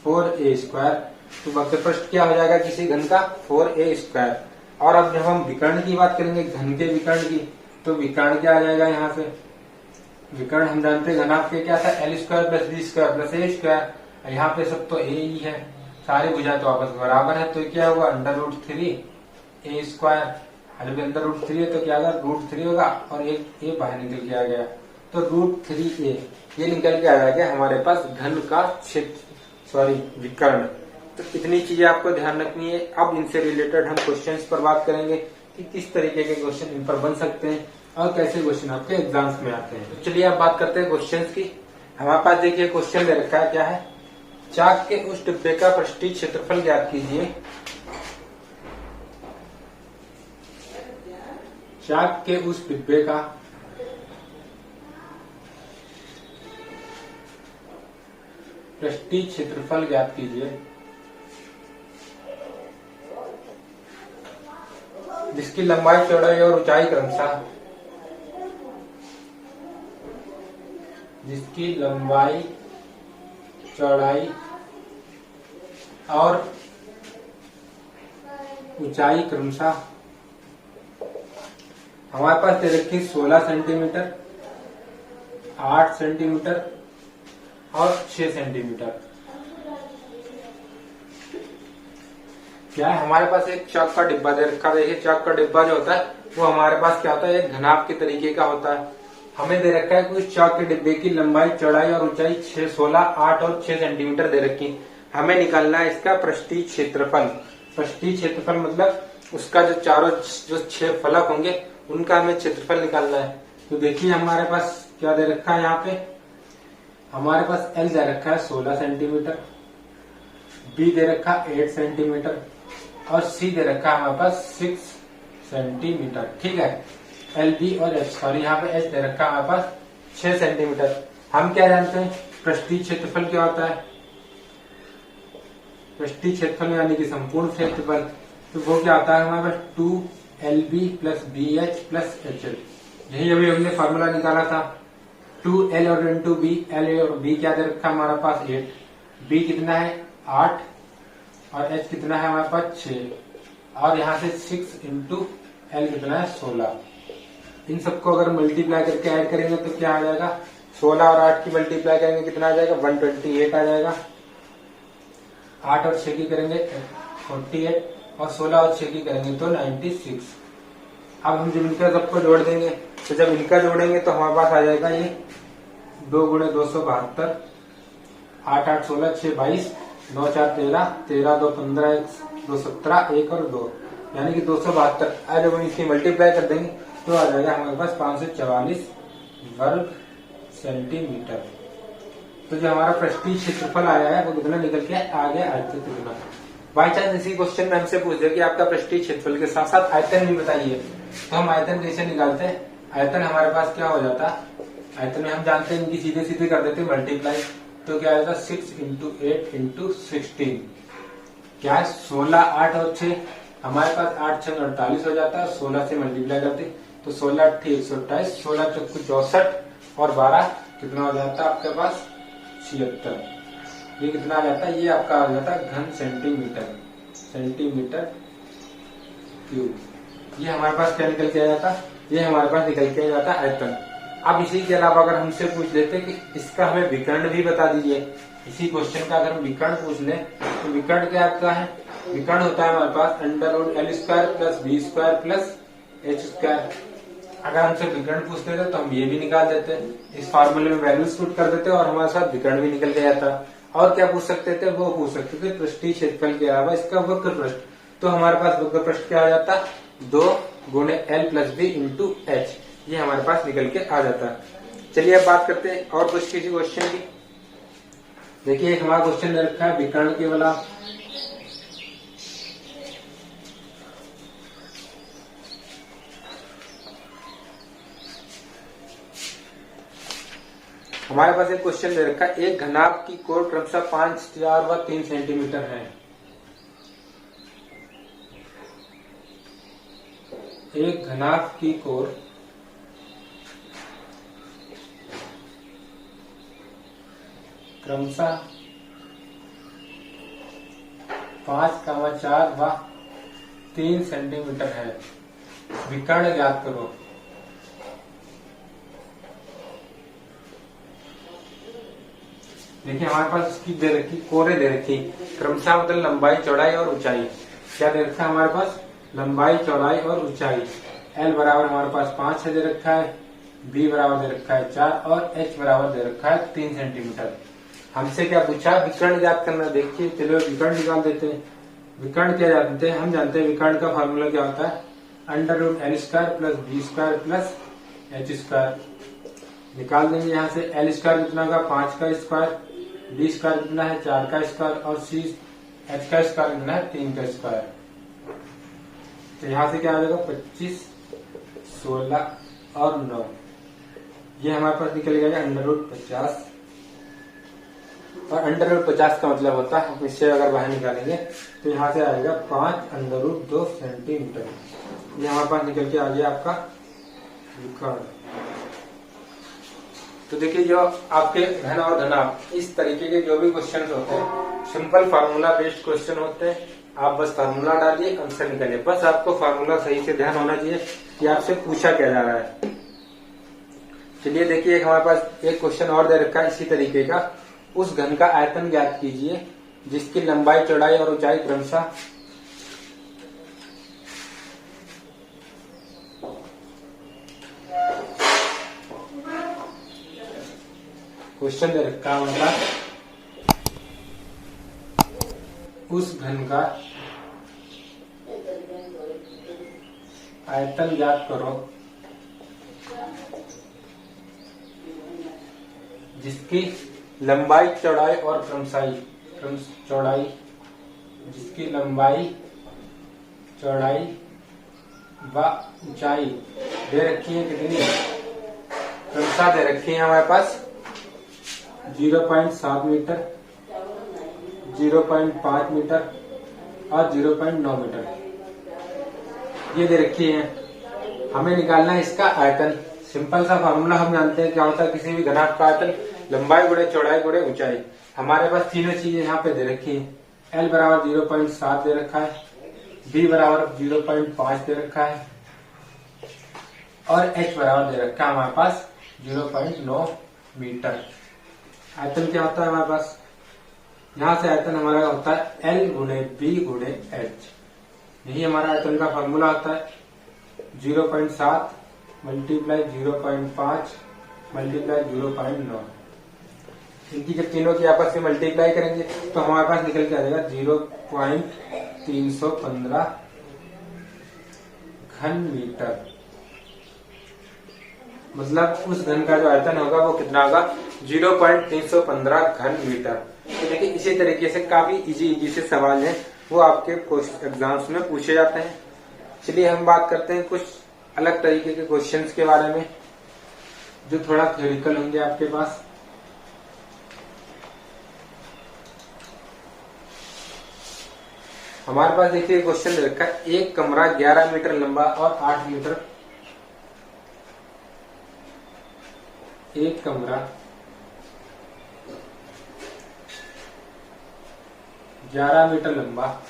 4a स्क्वायर। तो वक्र पृष्ठ क्या हो जाएगा किसी घन का, 4a स्क्वायर। और अब जब हम विकर्ण की बात करेंगे, घन के विकर्ण की, तो विकर्ण क्या आ जाएगा, यहाँ से विकर्ण हम जानते हैं घनाभ के क्या था, L square plus B square plus A square. यहाँ पे सब तो ए ही है, सारी भुजा तो आपस में बराबर है, तो क्या होगा अंडर रूट 3 ए स्क्वायर। जब अंडर रूट 3 है तो क्या होगा, रूट 3 होगा, और एक ए बाहर निकल के आ गया, तो रूट 3a ये निकल के आ जाएगा हमारे पास घन का क्षेत्र, सॉरी विकर्ण। तो इतनी चीजें आपको ध्यान रखनी है। अब इनसे रिलेटेड हम क्वेश्चंस पर बात करेंगे कि किस तरीके के क्वेश्चन इन पर बन सकते हैं और कैसे क्वेश्चन आपके एग्जाम्स में आते हैं। तो चलिए अब बात करते हैं क्वेश्चंस की। हमारे पास देखिए क्वेश्चन दे रखा है, क्या है, चाक के उस डिब्बे का पृष्ठीय क्षेत्रफल ज्ञात कीजिए। चाक के उस डिब्बे का पृष्ठीय क्षेत्रफल ज्ञात कीजिए जिसकी लंबाई, चौड़ाई और ऊंचाई क्रमशः हमारे पास दे रखी 16 सेंटीमीटर, 8 सेंटीमीटर और 6 सेंटीमीटर। क्या है, हमारे पास एक चाक का डिब्बा दे रखा है। देखिए चाक का डिब्बा जो होता है वो हमारे पास क्या होता है, एक घनाभ के तरीके का होता है। हमें दे रखा है कि उस चाक के डिब्बे की लंबाई, चौड़ाई और ऊंचाई 16, 8 और 6 सेंटीमीटर दे रखी। हमें निकालना है इसका पृष्ठीय क्षेत्रफल। पृष्ठीय क्षेत्रफल मतलब उसका जो चारों जो 6 फलक होंगे उनका हमें क्षेत्रफल निकालना है। तो देखिए हमारे पास क्या दे रखा है, यहाँ पे हमारे पास L दे रखा है 16 सेंटीमीटर, B दे रखा 8 सेंटीमीटर और C दे रखा है हमारे पास 6 सेंटीमीटर। ठीक है, LB और H, सॉरी यहाँ पे H दे रखा है हमारे पास 6 सेंटीमीटर। हम क्या जानते हैं, पृष्ठीय क्षेत्रफल क्या होता है, पृष्ठीय क्षेत्रफल यानी कि संपूर्ण क्षेत्रफल। तो वो क्या होता है हमारे पास 2LB plus BH plus HL। यही अभी हमने फॉर्मूला निकाला था। 2L और इंटू B, L और B क्या दे रखा है हमारे पास 8, B कितना है 8 और H कितना है हमारे पास 6 और यहाँ से 6 इंटू L कितना है 16। इन सबको अगर मल्टीप्लाई करके ऐड करेंगे तो क्या आ जाएगा, 16 और 8 की मल्टीप्लाई करेंगे कितना आ जाएगा, 128 आ जाएगा। 8 और 6 की करेंगे 48 और 16 और 6 की करेंगे तो 96। अब हम जब इनका सबको जोड़ देंगे, तो जब इनका जोड़ेंगे तो हमारे पास आ जाएगा ये 2 गुणे 272, 8 8 16, 6 22, 9 4 13, 13 2 15, 2 17, 1 और 2 यानी कि 272। आज जब इसकी मल्टीप्लाई कर देंगे तो आ जाएगा हमारे पास 544 वर्ग सेंटीमीटर। तो जो हमारा पृष्ठीय क्षेत्रफल आया है वो कितना निकल के आ गया, आयतन कितना। बाई चांस इसी क्वेश्चन में हमसे पूछ दे कि आपका पृष्ठीय क्षेत्रफल के साथ साथ आयतन भी बताइए, तो हम आयतन कैसे निकालते हैं। आयतन हमारे पास क्या हो जाता है, आयतन में हम जानते हैं इनकी सीधे सीधे कर देते हैं मल्टीप्लाई। तो क्या आएगा 6 इंटू 8 इंटू 16, क्या है 16, 8 और 6, हमारे पास 8 6 48 हो जाता है। 16 से मल्टीप्लाई करते तो 16 8 128, 16 चौक 64 और 12 कितना हो जाता है आपके पास 76। ये कितना आ जाता है, ये आपका आ जाता है घन सेंटीमीटर, सेंटीमीटर क्यूब। ये हमारे पास क्या निकल के आ जाता, ये हमारे पास निकल के आ जाता है आयतन। अब इसी के अलावा अगर हमसे पूछ लेते कि इसका हमें विकर्ण भी बता दीजिए, इसी क्वेश्चन का अगर हम विकर्ण पूछ लें तो विकर्ण क्या आता है, विकर्ण होता है हमारे पास √L² plus B² plus H²। अगर हमसे विकर्ण पूछते थे तो हम ये भी निकाल देते, इस फार्मूले में वैल्यूज पुट कर देते और हमारे साथ विकर्ण भी निकल के जाता। और क्या पूछ सकते थे, वो पूछ सकते थे पृष्ठीय क्षेत्रफल के अलावा इसका वक्र पृष्ठ। तो हमारे पास वक्र पृष्ठ क्या आ जाता, 2 गुणे L plus B into H, ये हमारे पास निकल के आ जाता है। चलिए अब बात करते हैं और कुछ किसी क्वेश्चन की। देखिए एक हमारा क्वेश्चन दे रखा है विकर्ण के वाला। हमारे पास एक क्वेश्चन दे रखा है, एक घनाभ की कोण क्रमशः 5, 4 व 3 सेंटीमीटर है। एक घनाभ की कोण क्रमशः 5, 4 व 3 सेंटीमीटर है, विकर्ण ज्ञात करो। देखिए हमारे पास इसकी दे रखी, कोरे दे रखी, क्रमशः मतलब लंबाई, चौड़ाई और ऊंचाई। क्या दे रखा है हमारे पास, लंबाई, चौड़ाई और ऊंचाई। L बराबर हमारे पास 5 दे रखा है, B बराबर दे रखा है 4 और H बराबर दे रखा है 3 सेंटीमीटर। हमसे क्या पूछा, विकर्ण ज्ञात करना। देखिए चलो विकर्ण निकाल देते हैं। विकर्ण क्या जानते हैं, हम जानते हैं विकर्ण का फार्मूला क्या होता है, √L² plus B² plus H²। निकाल देंगे यहाँ से। L² कितना होगा 5 का स्क्वायर, B² कितना है 4 का स्क्वायर और H² कितना है 3 का स्क्वायर। तो यहाँ से क्या आ जाएगा 25, 16 और 9। ये हमारे पास निकल गया √50। और √50 का मतलब होता है, हम इससे अगर बाहर निकालेंगे तो यहाँ से आएगा 5√2 सेंटीमीटर। ये हमारे पास निकल के आ गया आपका विकर्ण। तो देखिए जो आपके घन और घनाभ इस तरीके के जो भी क्वेश्चन होते हैं, सिंपल फार्मूला बेस्ड क्वेश्चन होते हैं। आप बस फार्मूला डालिए, आंसर निकालिए। बस आपको फार्मूला सही से ध्यान होना चाहिए कि आपसे पूछा क्या जा रहा है। चलिए देखिए हमारे पास एक क्वेश्चन और दे रखा है इसी तरीके का। उस घन का आयतन ज्ञात कीजिए जिसकी लंबाई, चौड़ाई और ऊंचाई क्रमशः क्वेश्चन दे रखा होगा। उस घन का आयतन ज्ञात करो जिसकी लंबाई, चौड़ाई और चौड़ाई, जिसकी लंबाई, चौड़ाई व ऊंचाई दे रखी है। कितनी क्रमशः दे रखी है हमारे पास 0.7 मीटर, 0.5 मीटर और 0.9 मीटर ये दे रखी है। हमें निकालना है इसका आयतन। सिंपल सा फार्मूला हम जानते हैं क्या होता है किसी भी घनाभ का आयतन, लंबाई गुणे चौड़ाई गुणे ऊंचाई। हमारे पास तीनों चीजें यहाँ पे दे रखी है। L बराबर 0.7 दे रखा है, B बराबर 0.5 दे रखा है और H बराबर दे रखा है हमारे पास 0.9 मीटर। आयतन क्या होता है हमारे पास, यहाँ से आयतन हमारा होता है L गुणे B गुणे H। यही हमारा आयतन का फॉर्मूला होता है 0.7 मल्टीप्लाई 0.5 मल्टीप्लाई 0.9। इनकी जब तीनों की आपस में मल्टीप्लाई करेंगे तो हमारे पास निकल के आ जाएगा 0.315 घन मीटर। मतलब उस घन का जो आयतन होगा वो कितना होगा 0.315 घन मीटर। तो देखिए इसी तरीके से काफी इजी से सवाल है वो आपके एग्जाम्स में पूछे जाते हैं। चलिए हम बात करते हैं कुछ अलग तरीके के क्वेश्चंस के बारे में जो थोड़ा थ्योरिकल होंगे आपके पास। हमारे पास देखिए क्वेश्चन रखा है, एक कमरा 11 मीटर लंबा और 8 मीटर, एक कमरा 11 मीटर लंबा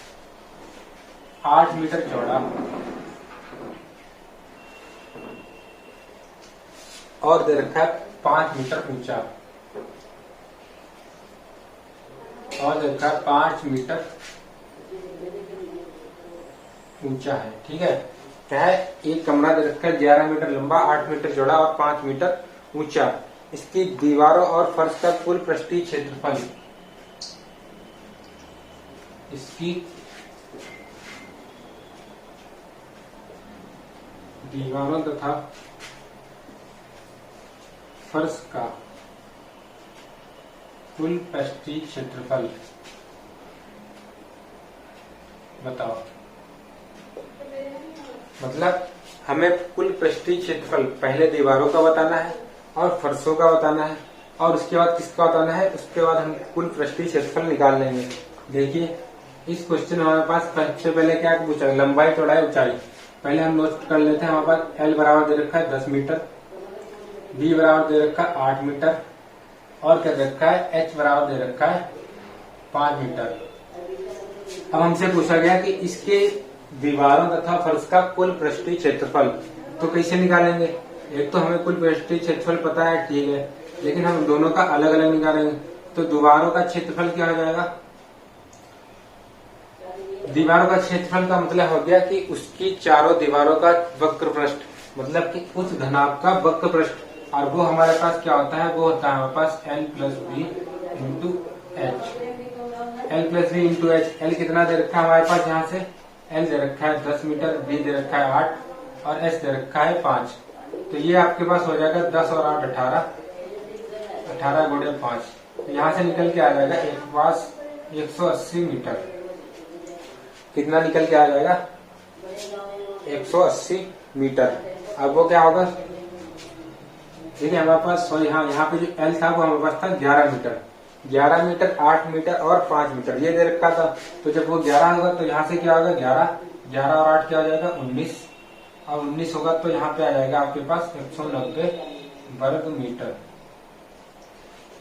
8 मीटर चौड़ा और दे रखा है 5 मीटर ऊंचा और दे रखा है 5 मीटर ऊंचा है। ठीक है, क्या है, एक कमरा दे रखा है 11 मीटर लंबा, 8 मीटर चौड़ा और 5 मीटर ऊंचा। इसकी दीवारों और फर्श का कुल पृष्ठीय क्षेत्रफल, इसकी दीवारों तथा फर्श का कुल पृष्ठीय क्षेत्रफल बताओ। मतलब हमें कुल पृष्ठीय क्षेत्रफल पहले दीवारों का बताना है और फर्शों का बताना है और उसके बाद किसका बताना है, उसके बाद हम कुल पृष्ठीय क्षेत्रफल निकाल लेंगे। देखिए इस क्वेश्चन में हमारे पास सबसे पहले क्या पूछा, लंबाई चौड़ाई ऊंचाई। पहले हम नोट कर लेते हैं। हमारे पास L बराबर दे रखा है 10 मीटर, B बराबर दे रखा है 8 मीटर और क्या दे रखा है, H बराबर दे रखा है 5 मीटर। अब हमसे पूछा गया कि इसके दीवारों तथा फर्श का कुल पृष्ठीय क्षेत्रफल, तो कैसे निकालेंगे। एक तो हमें कुल पृष्ठीय क्षेत्रफल पता है, ठीक है, लेकिन हम दोनों का अलग अलग निकालेंगे। तो दीवारों का क्षेत्रफल क्या हो जाएगा, दीवारों का क्षेत्रफल का मतलब हो गया कि उसकी चारों दीवारों का वक्र पृष्ठ, मतलब कि उस घनाभ का वक्र पृष्ठ, और वो हमारे पास क्या होता है, वो होता है हमारे पास L plus B into H, L plus B into H. L कितना दे रखा है हमारे पास, यहाँ से एल दे रखा है 10 मीटर, बी दे रखा है 8 और एच दे रखा है 5। तो ये आपके पास हो जाएगा 10 और 8 18, 18 गुणे 5। तो यहाँ से निकल के आ जाएगा एक पास 180 मीटर। कितना निकल के आ जाएगा, 180 मीटर। अब वो क्या होगा, देखिए हमारे पास सॉरी हाँ, यहाँ पे जो एल था वो हमारे पास था 11 मीटर, 11 मीटर 8 मीटर और 5 मीटर ये दे रखा था। तो जब वो 11 होगा तो यहाँ से क्या होगा 11, 11 और 8 क्या हो जाएगा 19 और 19 होगा तो यहाँ पे आ जाएगा आपके पास 190 वर्ग मीटर।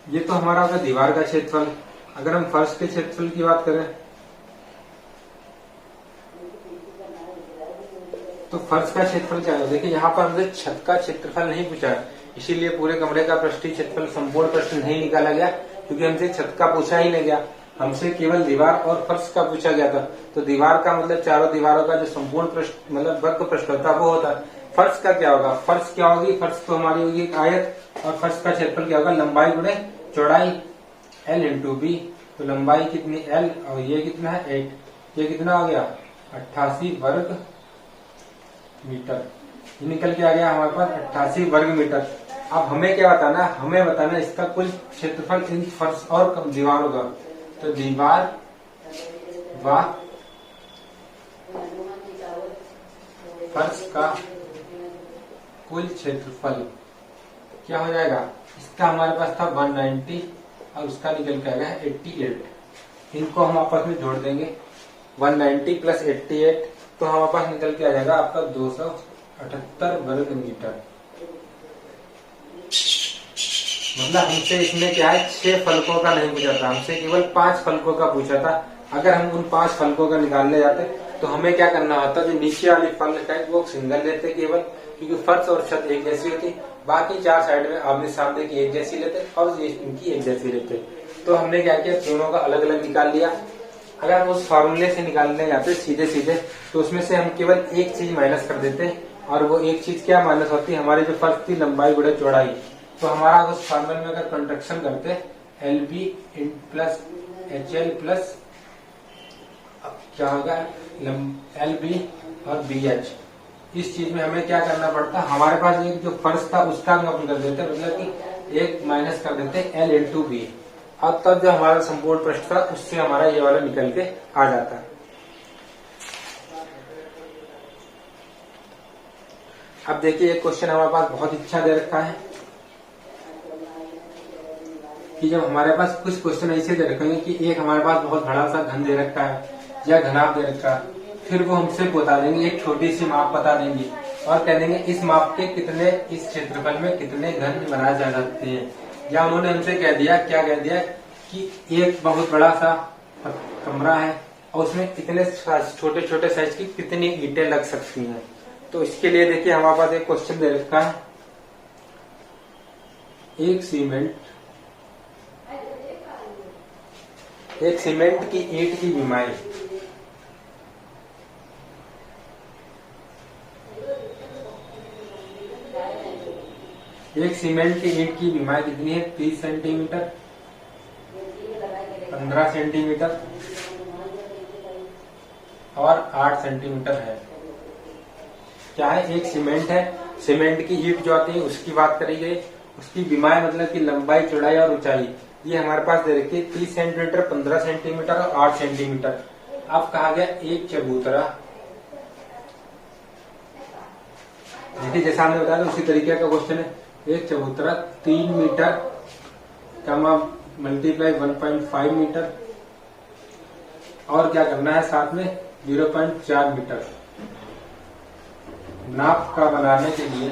ये तो हमारा होगा दीवार का क्षेत्रफल। अगर हम फर्श के क्षेत्रफल की बात करें तो फर्श का क्षेत्रफल क्या है, देखिए यहाँ पर हमसे छत का क्षेत्रफल नहीं पूछा है, इसीलिए पूरे कमरे का पृष्ठीय क्षेत्रफल संपूर्ण प्रश्न नहीं निकाला गया, क्योंकि हमसे छत का पूछा ही नहीं गया, हमसे केवल दीवार और फर्श का पूछा गया था। तो दीवार का मतलब चारों दीवारों का जो संपूर्ण पृष्ठ मतलब वर्ग पृष्ठ होता है वो होता है। फर्श का क्या होगा, फर्श क्या होगी, फर्श तो हमारी होगी एक आयत, और फर्श का क्षेत्रफल क्या होगा, लंबाई गुणे चौड़ाई, एल इंटू बी। तो लंबाई कितनी एल और ये कितना है 8, ये कितना हो गया 88 वर्ग मीटर। ये निकल के आ गया हमारे पास 88 वर्ग मीटर। अब हमें क्या बताना, हमें बताना इसका कुल क्षेत्रफल इन फर्श और दीवारों का। तो दीवार व फर्श का कुल क्षेत्रफल क्या हो जाएगा, इसका हमारे पास था 190 और उसका निकल के आएगा 88। इनको हम आपस में जोड़ देंगे 190 प्लस 88 तो हमारे पास निकल के आ जाएगा आपका 278 वर्ग मीटर। मतलब हमसे इसमें क्या है 6 फलकों का नहीं पूछा था, हमसे केवल 5 फलकों का पूछा था। अगर हम उन 5 फलकों का निकालने जाते तो हमें क्या करना होता, जो नीचे वाली फलक है वो सिंगल लेते केवल, क्योंकि फर्श और छत एक जैसी होती, बाकी 4 साइड में आमने सामने की एक जैसी लेते और इनकी एक जैसी लेते। तो हमने क्या किया, दोनों का अलग अलग निकाल लिया। अगर हम उस फॉर्मूले से निकालने जाते सीधे सीधे तो उसमें से हम केवल एक चीज माइनस कर देते, और वो एक चीज क्या माइनस होती, हमारी जो फर्श थी लंबाई गुणे चौड़ाई। तो हमारा उस फॉर्मूले में अगर कंट्रक्शन करते L B plus H L plus क्या होगा एल बी और बी एच। इस चीज में हमें क्या करना पड़ता, हमारे पास एक जो फर्श था उसका हम अपन कर देते, मतलब कि एक माइनस कर देते एल इंटू बी, और तब जो हमारा संपूर्ण पृष्ठ था उससे हमारा ये वाला निकल के आ जाता है। अब देखिए एक क्वेश्चन हमारे पास बहुत अच्छा दे रखा है कि जब हमारे पास कुछ क्वेश्चन ऐसे दे रखेंगे कि एक हमारे पास बहुत बड़ा सा घन दे रखा है या घनाभ दे रखा है, फिर वो हमसे बता देंगे एक छोटी सी माप बता देंगे और कह देंगे इस माप के कितने, इस क्षेत्रफल में कितने घन बनाए जा सकते हैं। या उन्होंने हमसे कह दिया, क्या कह दिया कि एक बहुत बड़ा सा कमरा है और उसमें कितने छोटे छोटे साइज की कितनी ईंटें लग सकती हैं। तो इसके लिए देखिए हमारे पास एक क्वेश्चन दे रखा है, एक सीमेंट की ईंट की बीमाई एक सीमेंट की ईंट की बीमाई कितनी है, 30 सेंटीमीटर, 15 सेंटीमीटर और 8 सेंटीमीटर है। क्या है, एक सीमेंट है, सीमेंट की ईंट जो आती है उसकी बात करी गई, उसकी बीमाई मतलब कि लंबाई चौड़ाई और ऊंचाई ये हमारे पास दे रखी है 30 सेंटीमीटर, 15 सेंटीमीटर और 8 सेंटीमीटर। अब कहा गया एक चबूतरा, देखिए जैसा हमने बताया उसी तरीके का क्वेश्चन है, एक चबूतरा 3 मीटर कमा मल्टीप्लाई 1.5 मीटर और क्या करना है साथ में 0.4 मीटर। नाप का बनाने के लिए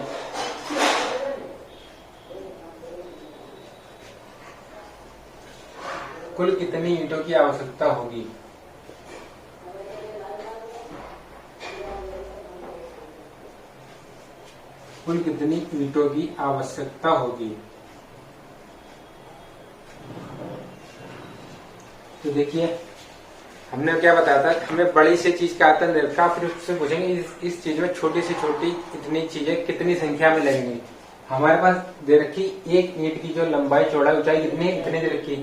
कुल कितनी ईंटों की आवश्यकता होगी। कुल कितनी ईंटों की आवश्यकता होगी। तो देखिए हमने क्या बताया था, हमें बड़ी सी चीज का आयतन दे रखा, फिर उससे पूछेंगे इस चीज में छोटी से छोटी इतनी चीजें कितनी संख्या में लगेंगी। हमारे पास दे रखी एक ईंट की जो लंबाई चौड़ाई ऊंचाई कितनी है, इतनी दे रखी।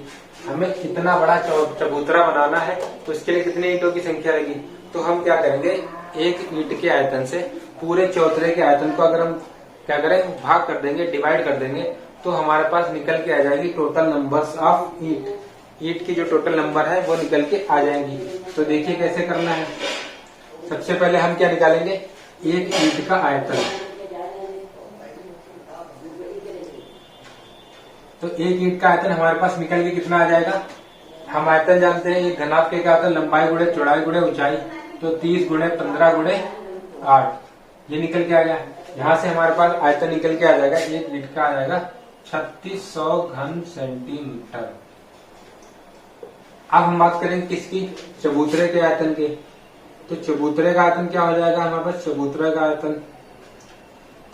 हमें इतना बड़ा चबूतरा बनाना है तो इसके लिए कितनी ईंटों की संख्या लगेगी। तो हम क्या करेंगे, एक ईंट के आयतन से पूरे चौतरे के आयतन को अगर हम क्या करें भाग कर देंगे, डिवाइड कर देंगे, तो हमारे पास निकल के आ जाएगी टोटल नंबर्स ऑफ ईंट। ईंट की जो टोटल नंबर है वो निकल के आ जाएंगी। तो देखिए कैसे करना है। सबसे पहले हम क्या निकालेंगे, एक ईंट का आयतन। तो एक ईंट का आयतन हमारे पास निकल के कितना आ जाएगा। हम आयतन जानते हैं, एक घनाभ के आयतन लंबाई गुणे चौड़ाई गुणे ऊंचाई, तो 30 गुणे 15 गुणे 8, ये निकल के आ गया। यहाँ से हमारे पास आयतन निकल के आ जाएगा, एक ईंट का आ जाएगा 3600 घन सेंटीमीटर। अब हम बात करेंगे किसकी, चबूतरे के आयतन के। तो चबूतरे का आयतन क्या हो जाएगा हमारे पास, चबूतरे का आयतन,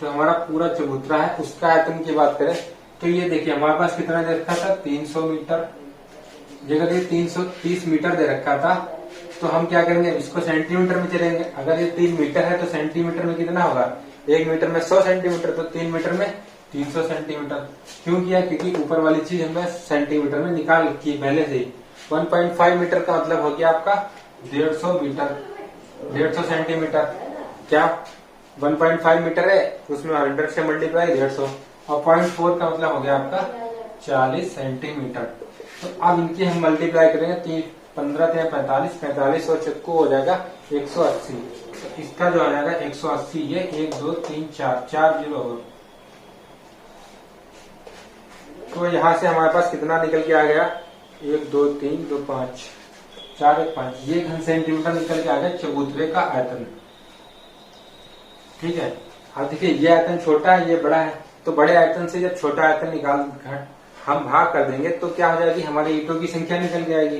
तो हमारा पूरा चबूतरा है उसका आयतन की बात करें तो ये देखिए हमारे पास कितना दे रखा था, 300 मीटर। जगह ये 330 मीटर दे रखा था, तो हम क्या करेंगे, इसको सेंटीमीटर में चलेंगे। अगर ये 3 मीटर है तो सेंटीमीटर में कितना होगा, 1 मीटर में 100 सेंटीमीटर, तो 3 मीटर में 300 सेंटीमीटर। क्यों किया, क्योंकि ऊपर वाली चीज हमें सेंटीमीटर में निकाल रखी है पहले से ही। 1.5 मीटर का मतलब हो गया आपका 150 मीटर, 150 सेंटीमीटर। क्या 1.5 मीटर है, उसमें 100 से मल्टीप्लाई 150, और 0.4 का मतलब हो गया आपका 40 सेंटीमीटर। तो अब इनकी हम मल्टीप्लाई करेंगे, 15 3 45, 45 और चक्कू हो जाएगा 180। तो इसका जो आ जाएगा 180, ये 1 2 3 4 जीरो हो। तो यहाँ से हमारे पास कितना निकल के आ गया, 1 2 3 2 5 4 1 5, ये घन सेंटीमीटर निकल के आ गया चबूतरे का आयतन। ठीक है। अब देखिए ये आयतन छोटा है, ये बड़ा है, तो बड़े आयतन से जब छोटा आयतन निकाल हम भाग कर देंगे तो क्या हो जाएगी, हमारी ईंटों की संख्या निकल के आएगी।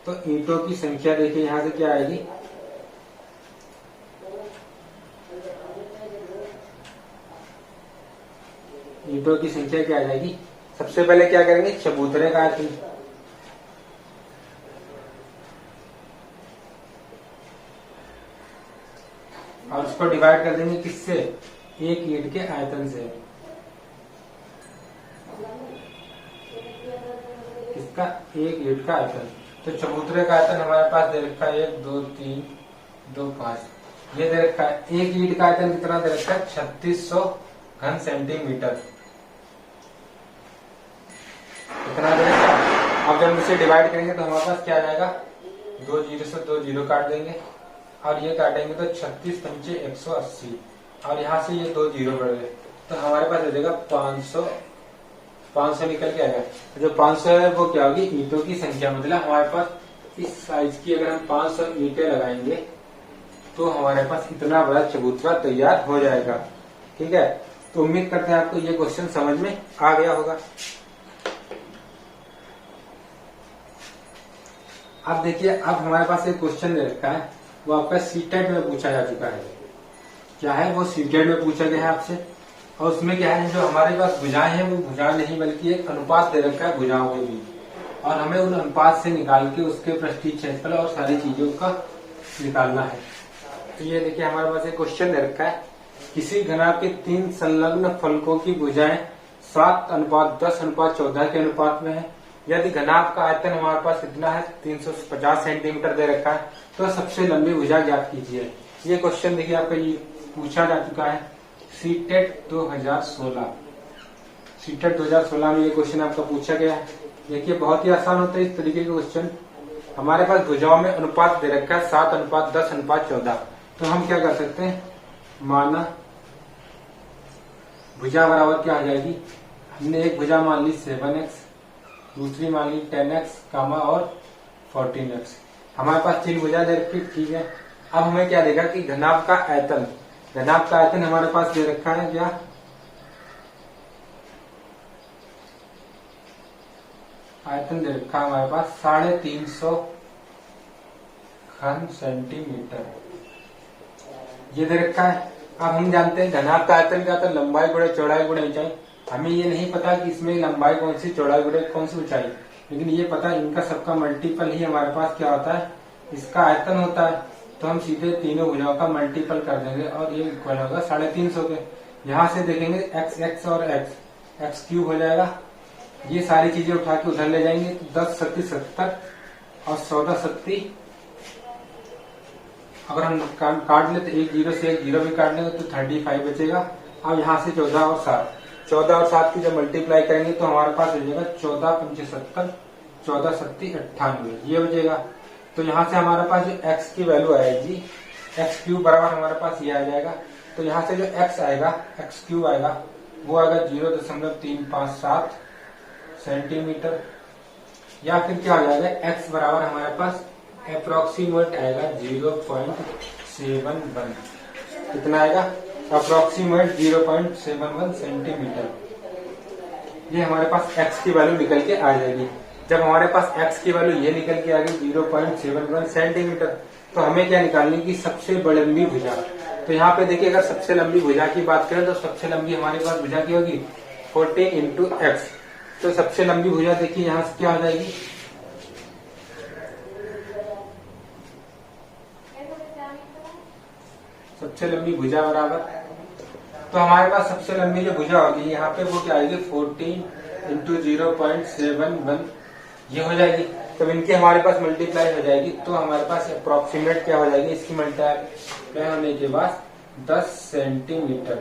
तो ईंटों की संख्या देखिए यहाँ से क्या आएगी, ईंटों की संख्या क्या आ जाएगी। सबसे पहले क्या करेंगे, चबूतरे का आयतन, और उसको डिवाइड कर देंगे किससे, एक ईंट के आयतन से। किसका, एक ईंट का आयतन। तो चबूतरे का आयतन हमारे पास दे रखा है 1 2 3 2 5, ये दे रखा है। एक ईंट का आयतन कितना दे रखा है, 3600 घन सेंटीमीटर, कितना दे रखा है। अब जब इसे डिवाइड करेंगे तो हमारे पास क्या आ जाएगा, 2 जीरो से 2 जीरो काट देंगे, और ये काटेंगे तो 36 पंचे 180, और यहाँ से ये 2 जीरो बढ़ गए, तो हमारे पास आ जाएगा 500 निकल के आएगा। तो जो 500 है वो क्या होगी, ईंटों की संख्या। मतलब हमारे पास इस साइज की अगर हम 500 ईंटें लगाएंगे तो हमारे पास इतना बड़ा चबूतरा तैयार हो जाएगा। ठीक है। तो उम्मीद करते हैं आपको ये क्वेश्चन समझ में आ गया होगा। अब देखिए, अब हमारे पास एक क्वेश्चन दे रखा है, वो आपका सीटेट में पूछा जा चुका है। क्या है वो, सीटेट में पूछा गया है आपसे, और उसमें क्या है, जो हमारे पास भुजाएं हैं वो भुजा नहीं बल्कि एक अनुपात दे रखा है भुजाओं के बीच, और हमें उन अनुपात से निकाल के उसके पृष्ठीय क्षेत्रफल और सारी चीजों का निकालना है। तो ये देखिए हमारे पास एक क्वेश्चन दे रखा है, किसी घनाभ के 3 संलग्न फलकों की भुजाएं 7:10:14 के अनुपात में है। यदि घनाभ का आयतन हमारे पास इतना है, 350 सेंटीमीटर दे रखा है, तो सबसे लंबी भुजा ज्ञात कीजिए। ये क्वेश्चन देखिए आपका ये पूछा जा चुका है सीटेट 2016। सीटेट 2016 में ये क्वेश्चन आपका पूछा गया है। देखिए बहुत ही आसान होता है इस तरीके के क्वेश्चन। हमारे पास भुजाओं में अनुपात दे रखा है 7:10:14। तो हम क्या कर सकते हैं, माना भुजा बराबर क्या आ जाएगी, हमने एक भुजा मान ली 7x, दूसरी मान ली 10x कामा और 14x। हमारे पास 3 भुजा दे रखी, ठीक है। अब हमें क्या देगा कि घनाभ का आयतन, घनाभ का आयतन हमारे पास दे रखा है क्या, आयतन दे रखा है हमारे पास 350 घन सेंटीमीटर, ये दे रखा है। अब हम जानते हैं घनाभ का आयतन क्या होता है, लंबाई गुणे चौड़ाई गुणे ऊंचाई। हमें ये नहीं पता कि इसमें लंबाई कौन सी, चौड़ाई गुणे कौन सी ऊंचाई, लेकिन ये पता इनका सबका मल्टीपल ही हमारे पास क्या होता है, इसका आयतन होता है। तो हम सीधे तीनों भुजाओं का मल्टीपल कर देंगे और ये इक्वल होगा 350 के। यहाँ से देखेंगे x x और x, x क्यूब हो जाएगा ये सारी चीजें उठा के उधर ले जाएंगे तो 10 सत्ती 70 और 14 सत्ती, अगर हम काट ले तो एक जीरो से एक जीरो भी काट लेंगे तो 35 बचेगा। अब यहाँ से 14 और 7, 14 और 7 की जब मल्टीप्लाई करेंगे तो हमारे पास हो जाएगा 14 पंचे 70, 14 सत्ती 98, ये बचेगा। तो यहाँ से हमारे पास जो x की वैल्यू आएगी, एक्स क्यूब बराबर हमारे पास ये आ जाएगा। तो यहाँ से जो x आएगा, एक्स क्यूब आएगा, वो आएगा 0.357 सेंटीमीटर, या फिर क्या हो जाएगा x बराबर हमारे पास अप्रोक्सीमेट आएगा 0.71, कितना आएगा अप्रोक्सीमेट 0.71 सेंटीमीटर। ये हमारे पास x की वैल्यू निकल के आ जाएगी। जब हमारे पास x की वैल्यू ये निकल के आ गई 0.71 सेंटीमीटर, तो हमें क्या निकालनी की सबसे लंबी भुजा। तो यहाँ पे देखिए अगर सबसे लंबी भुजा की बात करें तो सबसे लंबी हमारे पास भुजा की होगी 14 इंटू एक्स। तो सबसे लंबी भुजा देखिए यहाँ से क्या हो जाएगी, सबसे लंबी भुजा बराबर, तो हमारे पास सबसे लंबी जो भुजा होगी यहाँ पे वो क्या आएगी 14 इंटू 0.71 ये हो जाएगी। तब इनकी हमारे पास मल्टीप्लाई हो जाएगी तो हमारे पास अप्रोक्सीमेट क्या हो जाएगी, इसकी मल्टीप्लाई होने के बाद 10 सेंटीमीटर।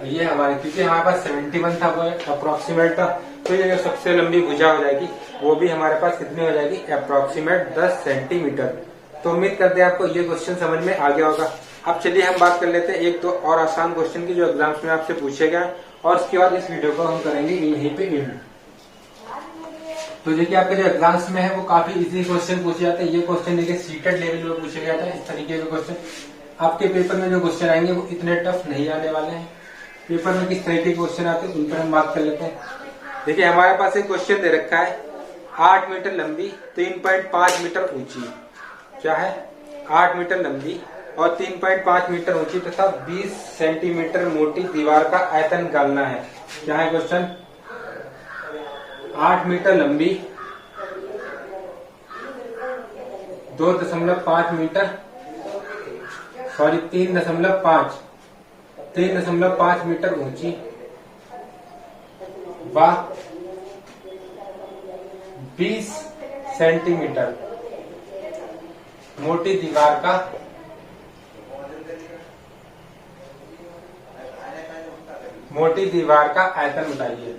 ये हमारे, क्योंकि हमारे पास 71 था वो अप्रोक्सीमेट था, तो ये जो सबसे लंबी भुजा हो जाएगी वो भी हमारे पास कितनी हो जाएगी अप्रोक्सीमेट 10 सेंटीमीटर। तो उम्मीद करते हैं आपको ये क्वेश्चन समझ में आ गया होगा। अब चलिए हम बात कर लेते हैं एक दो और आसान क्वेश्चन की जो एग्जाम्स में आपसे पूछे गए, और उसके बाद इस वीडियो को हम करेंगे यहीं पे एंड। तो देखिए आपके जो एग्जाम्स में है वो काफी इजी क्वेश्चन पूछे जाते हैं। ये क्वेश्चन देखिए सीटेड लेवल में पूछे गया था। इस तरीके के क्वेश्चन आपके पेपर में जो क्वेश्चन आएंगे वो इतने टफ नहीं आने वाले हैं। पेपर में किस तरीके के क्वेश्चन आते हैं उन पर हम बात कर लेते हैं। देखिए हमारे पास एक क्वेश्चन दे रखा है 8 मीटर लंबी 3.5 मीटर ऊंची, क्या है 8 मीटर लंबी और 3.5 मीटर ऊंची तथा 20 सेंटीमीटर मोटी दीवार का आयतन निकालना है। क्या है क्वेश्चन, 8 मीटर लंबी 2.5 मीटर 3.5 मीटर ऊंची व 20 सेंटीमीटर मोटी दीवार का आयतन बताइए।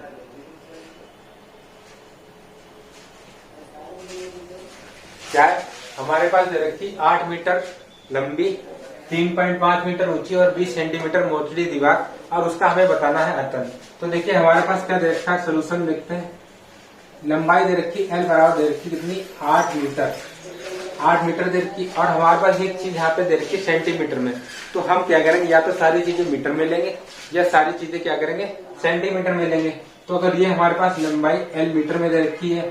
क्या है हमारे पास दे रखी 8 मीटर लंबी 3.5 मीटर ऊंची और 20 सेंटीमीटर मोटी दीवार, और उसका हमें बताना है आयतन। तो देखिए हमारे पास क्या दे रखा है, सोल्यूशन देखते हैं। लंबाई दे रखी एल बराबर दे रखी कितनी 8 मीटर दे रखी, और हमारे पास एक चीज यहाँ पे दे रखी सेंटीमीटर में। तो हम क्या करेंगे, या तो सारी चीजें मीटर में लेंगे या सारी चीजें क्या करेंगे सेंटीमीटर में लेंगे। तो अगर ये हमारे पास लंबाई एल मीटर में दे रखी है,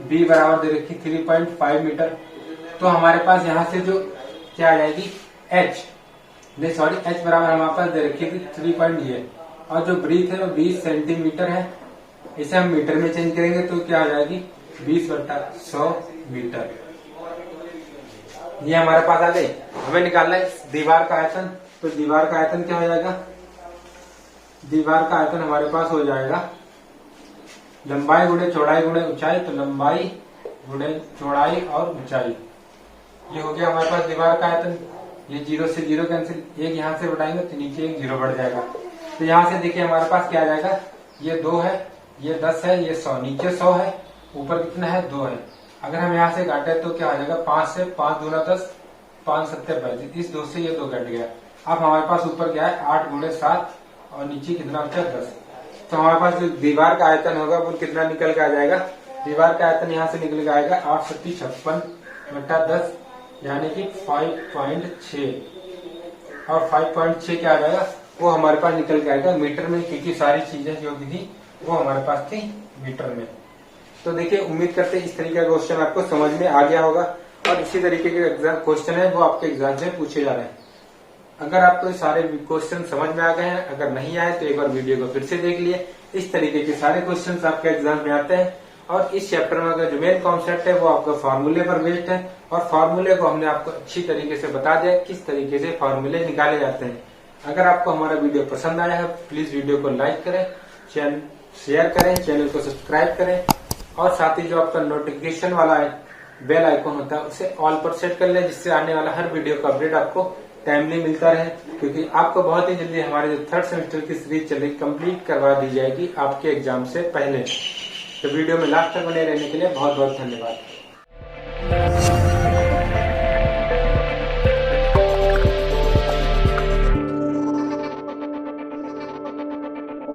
बी बराबर दे रखी 3.5 मीटर, तो हमारे पास यहाँ से जो क्या आ जाएगी एच बराबर हमारे पास दे रखी थी 3 और जो ब्रीथ है वो 20 सेंटीमीटर है। इसे हम मीटर में चेंज करेंगे तो क्या आ जाएगी 20/100 मीटर। ये हमारे पास आ गई। हमें निकालना है दीवार का आयतन। तो दीवार का आयतन क्या हो जाएगा, दीवार का आयतन हमारे पास हो जाएगा लंबाई गुणे चौड़ाई गुणे ऊंचाई। तो लंबाई गुणे चौड़ाई और ऊंचाई, ये हो गया हमारे पास दीवार का आयतन। ये 0 से 0 कैंसिल, एक यहाँ से बढ़ाएंगे तो नीचे एक 0 बढ़ जाएगा। तो यहाँ से देखिए हमारे पास क्या आ जाएगा, ये 2 है, ये 10 है, ये 100, नीचे 100 है, ऊपर कितना है 2 है। अगर हम यहाँ से काटे तो क्या आ जाएगा 5 से 5 दूना 10, 5 7 25, इस 2 से ये 2 कट गया। अब हमारे पास ऊपर क्या है 8 गुणे 7 और नीचे कितना बचा 10। तो हमारे पास जो दीवार का आयतन होगा वो कितना निकल के आ जाएगा, दीवार का आयतन यहाँ से निकल के आएगा 8 सत्ती 56/10 यानी कि 5.6, और 5.6 क्या आ जाएगा वो हमारे पास निकल के आएगा मीटर में, क्योंकि सारी चीजें जो भी थी वो हमारे पास थी मीटर में। तो देखिए उम्मीद करते हैं इस तरीके का क्वेश्चन आपको समझ में आ गया होगा, और इसी तरीके के एग्जाम क्वेश्चन है वो आपके एग्जाम से पूछे जा रहे हैं। अगर आपको सारे क्वेश्चन समझ में आ गए हैं, अगर नहीं आए तो एक बार वीडियो को फिर से देख लिए। इस तरीके के सारे क्वेश्चन आपके एग्जाम में आते हैं, और इस चैप्टर में अगर जो मेन कॉन्सेप्ट है वो आपका फार्मूले पर बेस्ड है, और फार्मूले को हमने आपको अच्छी तरीके से बता दिया किस तरीके से फार्मूले निकाले जाते हैं। अगर आपको हमारा वीडियो पसंद आया है प्लीज वीडियो को लाइक करें, शेयर करें, चैनल को सब्सक्राइब करें और साथ ही जो आपका नोटिफिकेशन वाला बेल आइकॉन होता है उसे ऑल पर सेट कर लें, जिससे आने वाला हर वीडियो का अपडेट आपको टाइमली मिलता रहे। क्योंकि आपको बहुत ही जल्दी हमारे जो 3rd सेमेस्टर की सीरीज चल रही कंप्लीट करवा दी जाएगी आपके एग्जाम से पहले। तो वीडियो में लास्ट तक बने रहने के लिए बहुत बहुत धन्यवाद।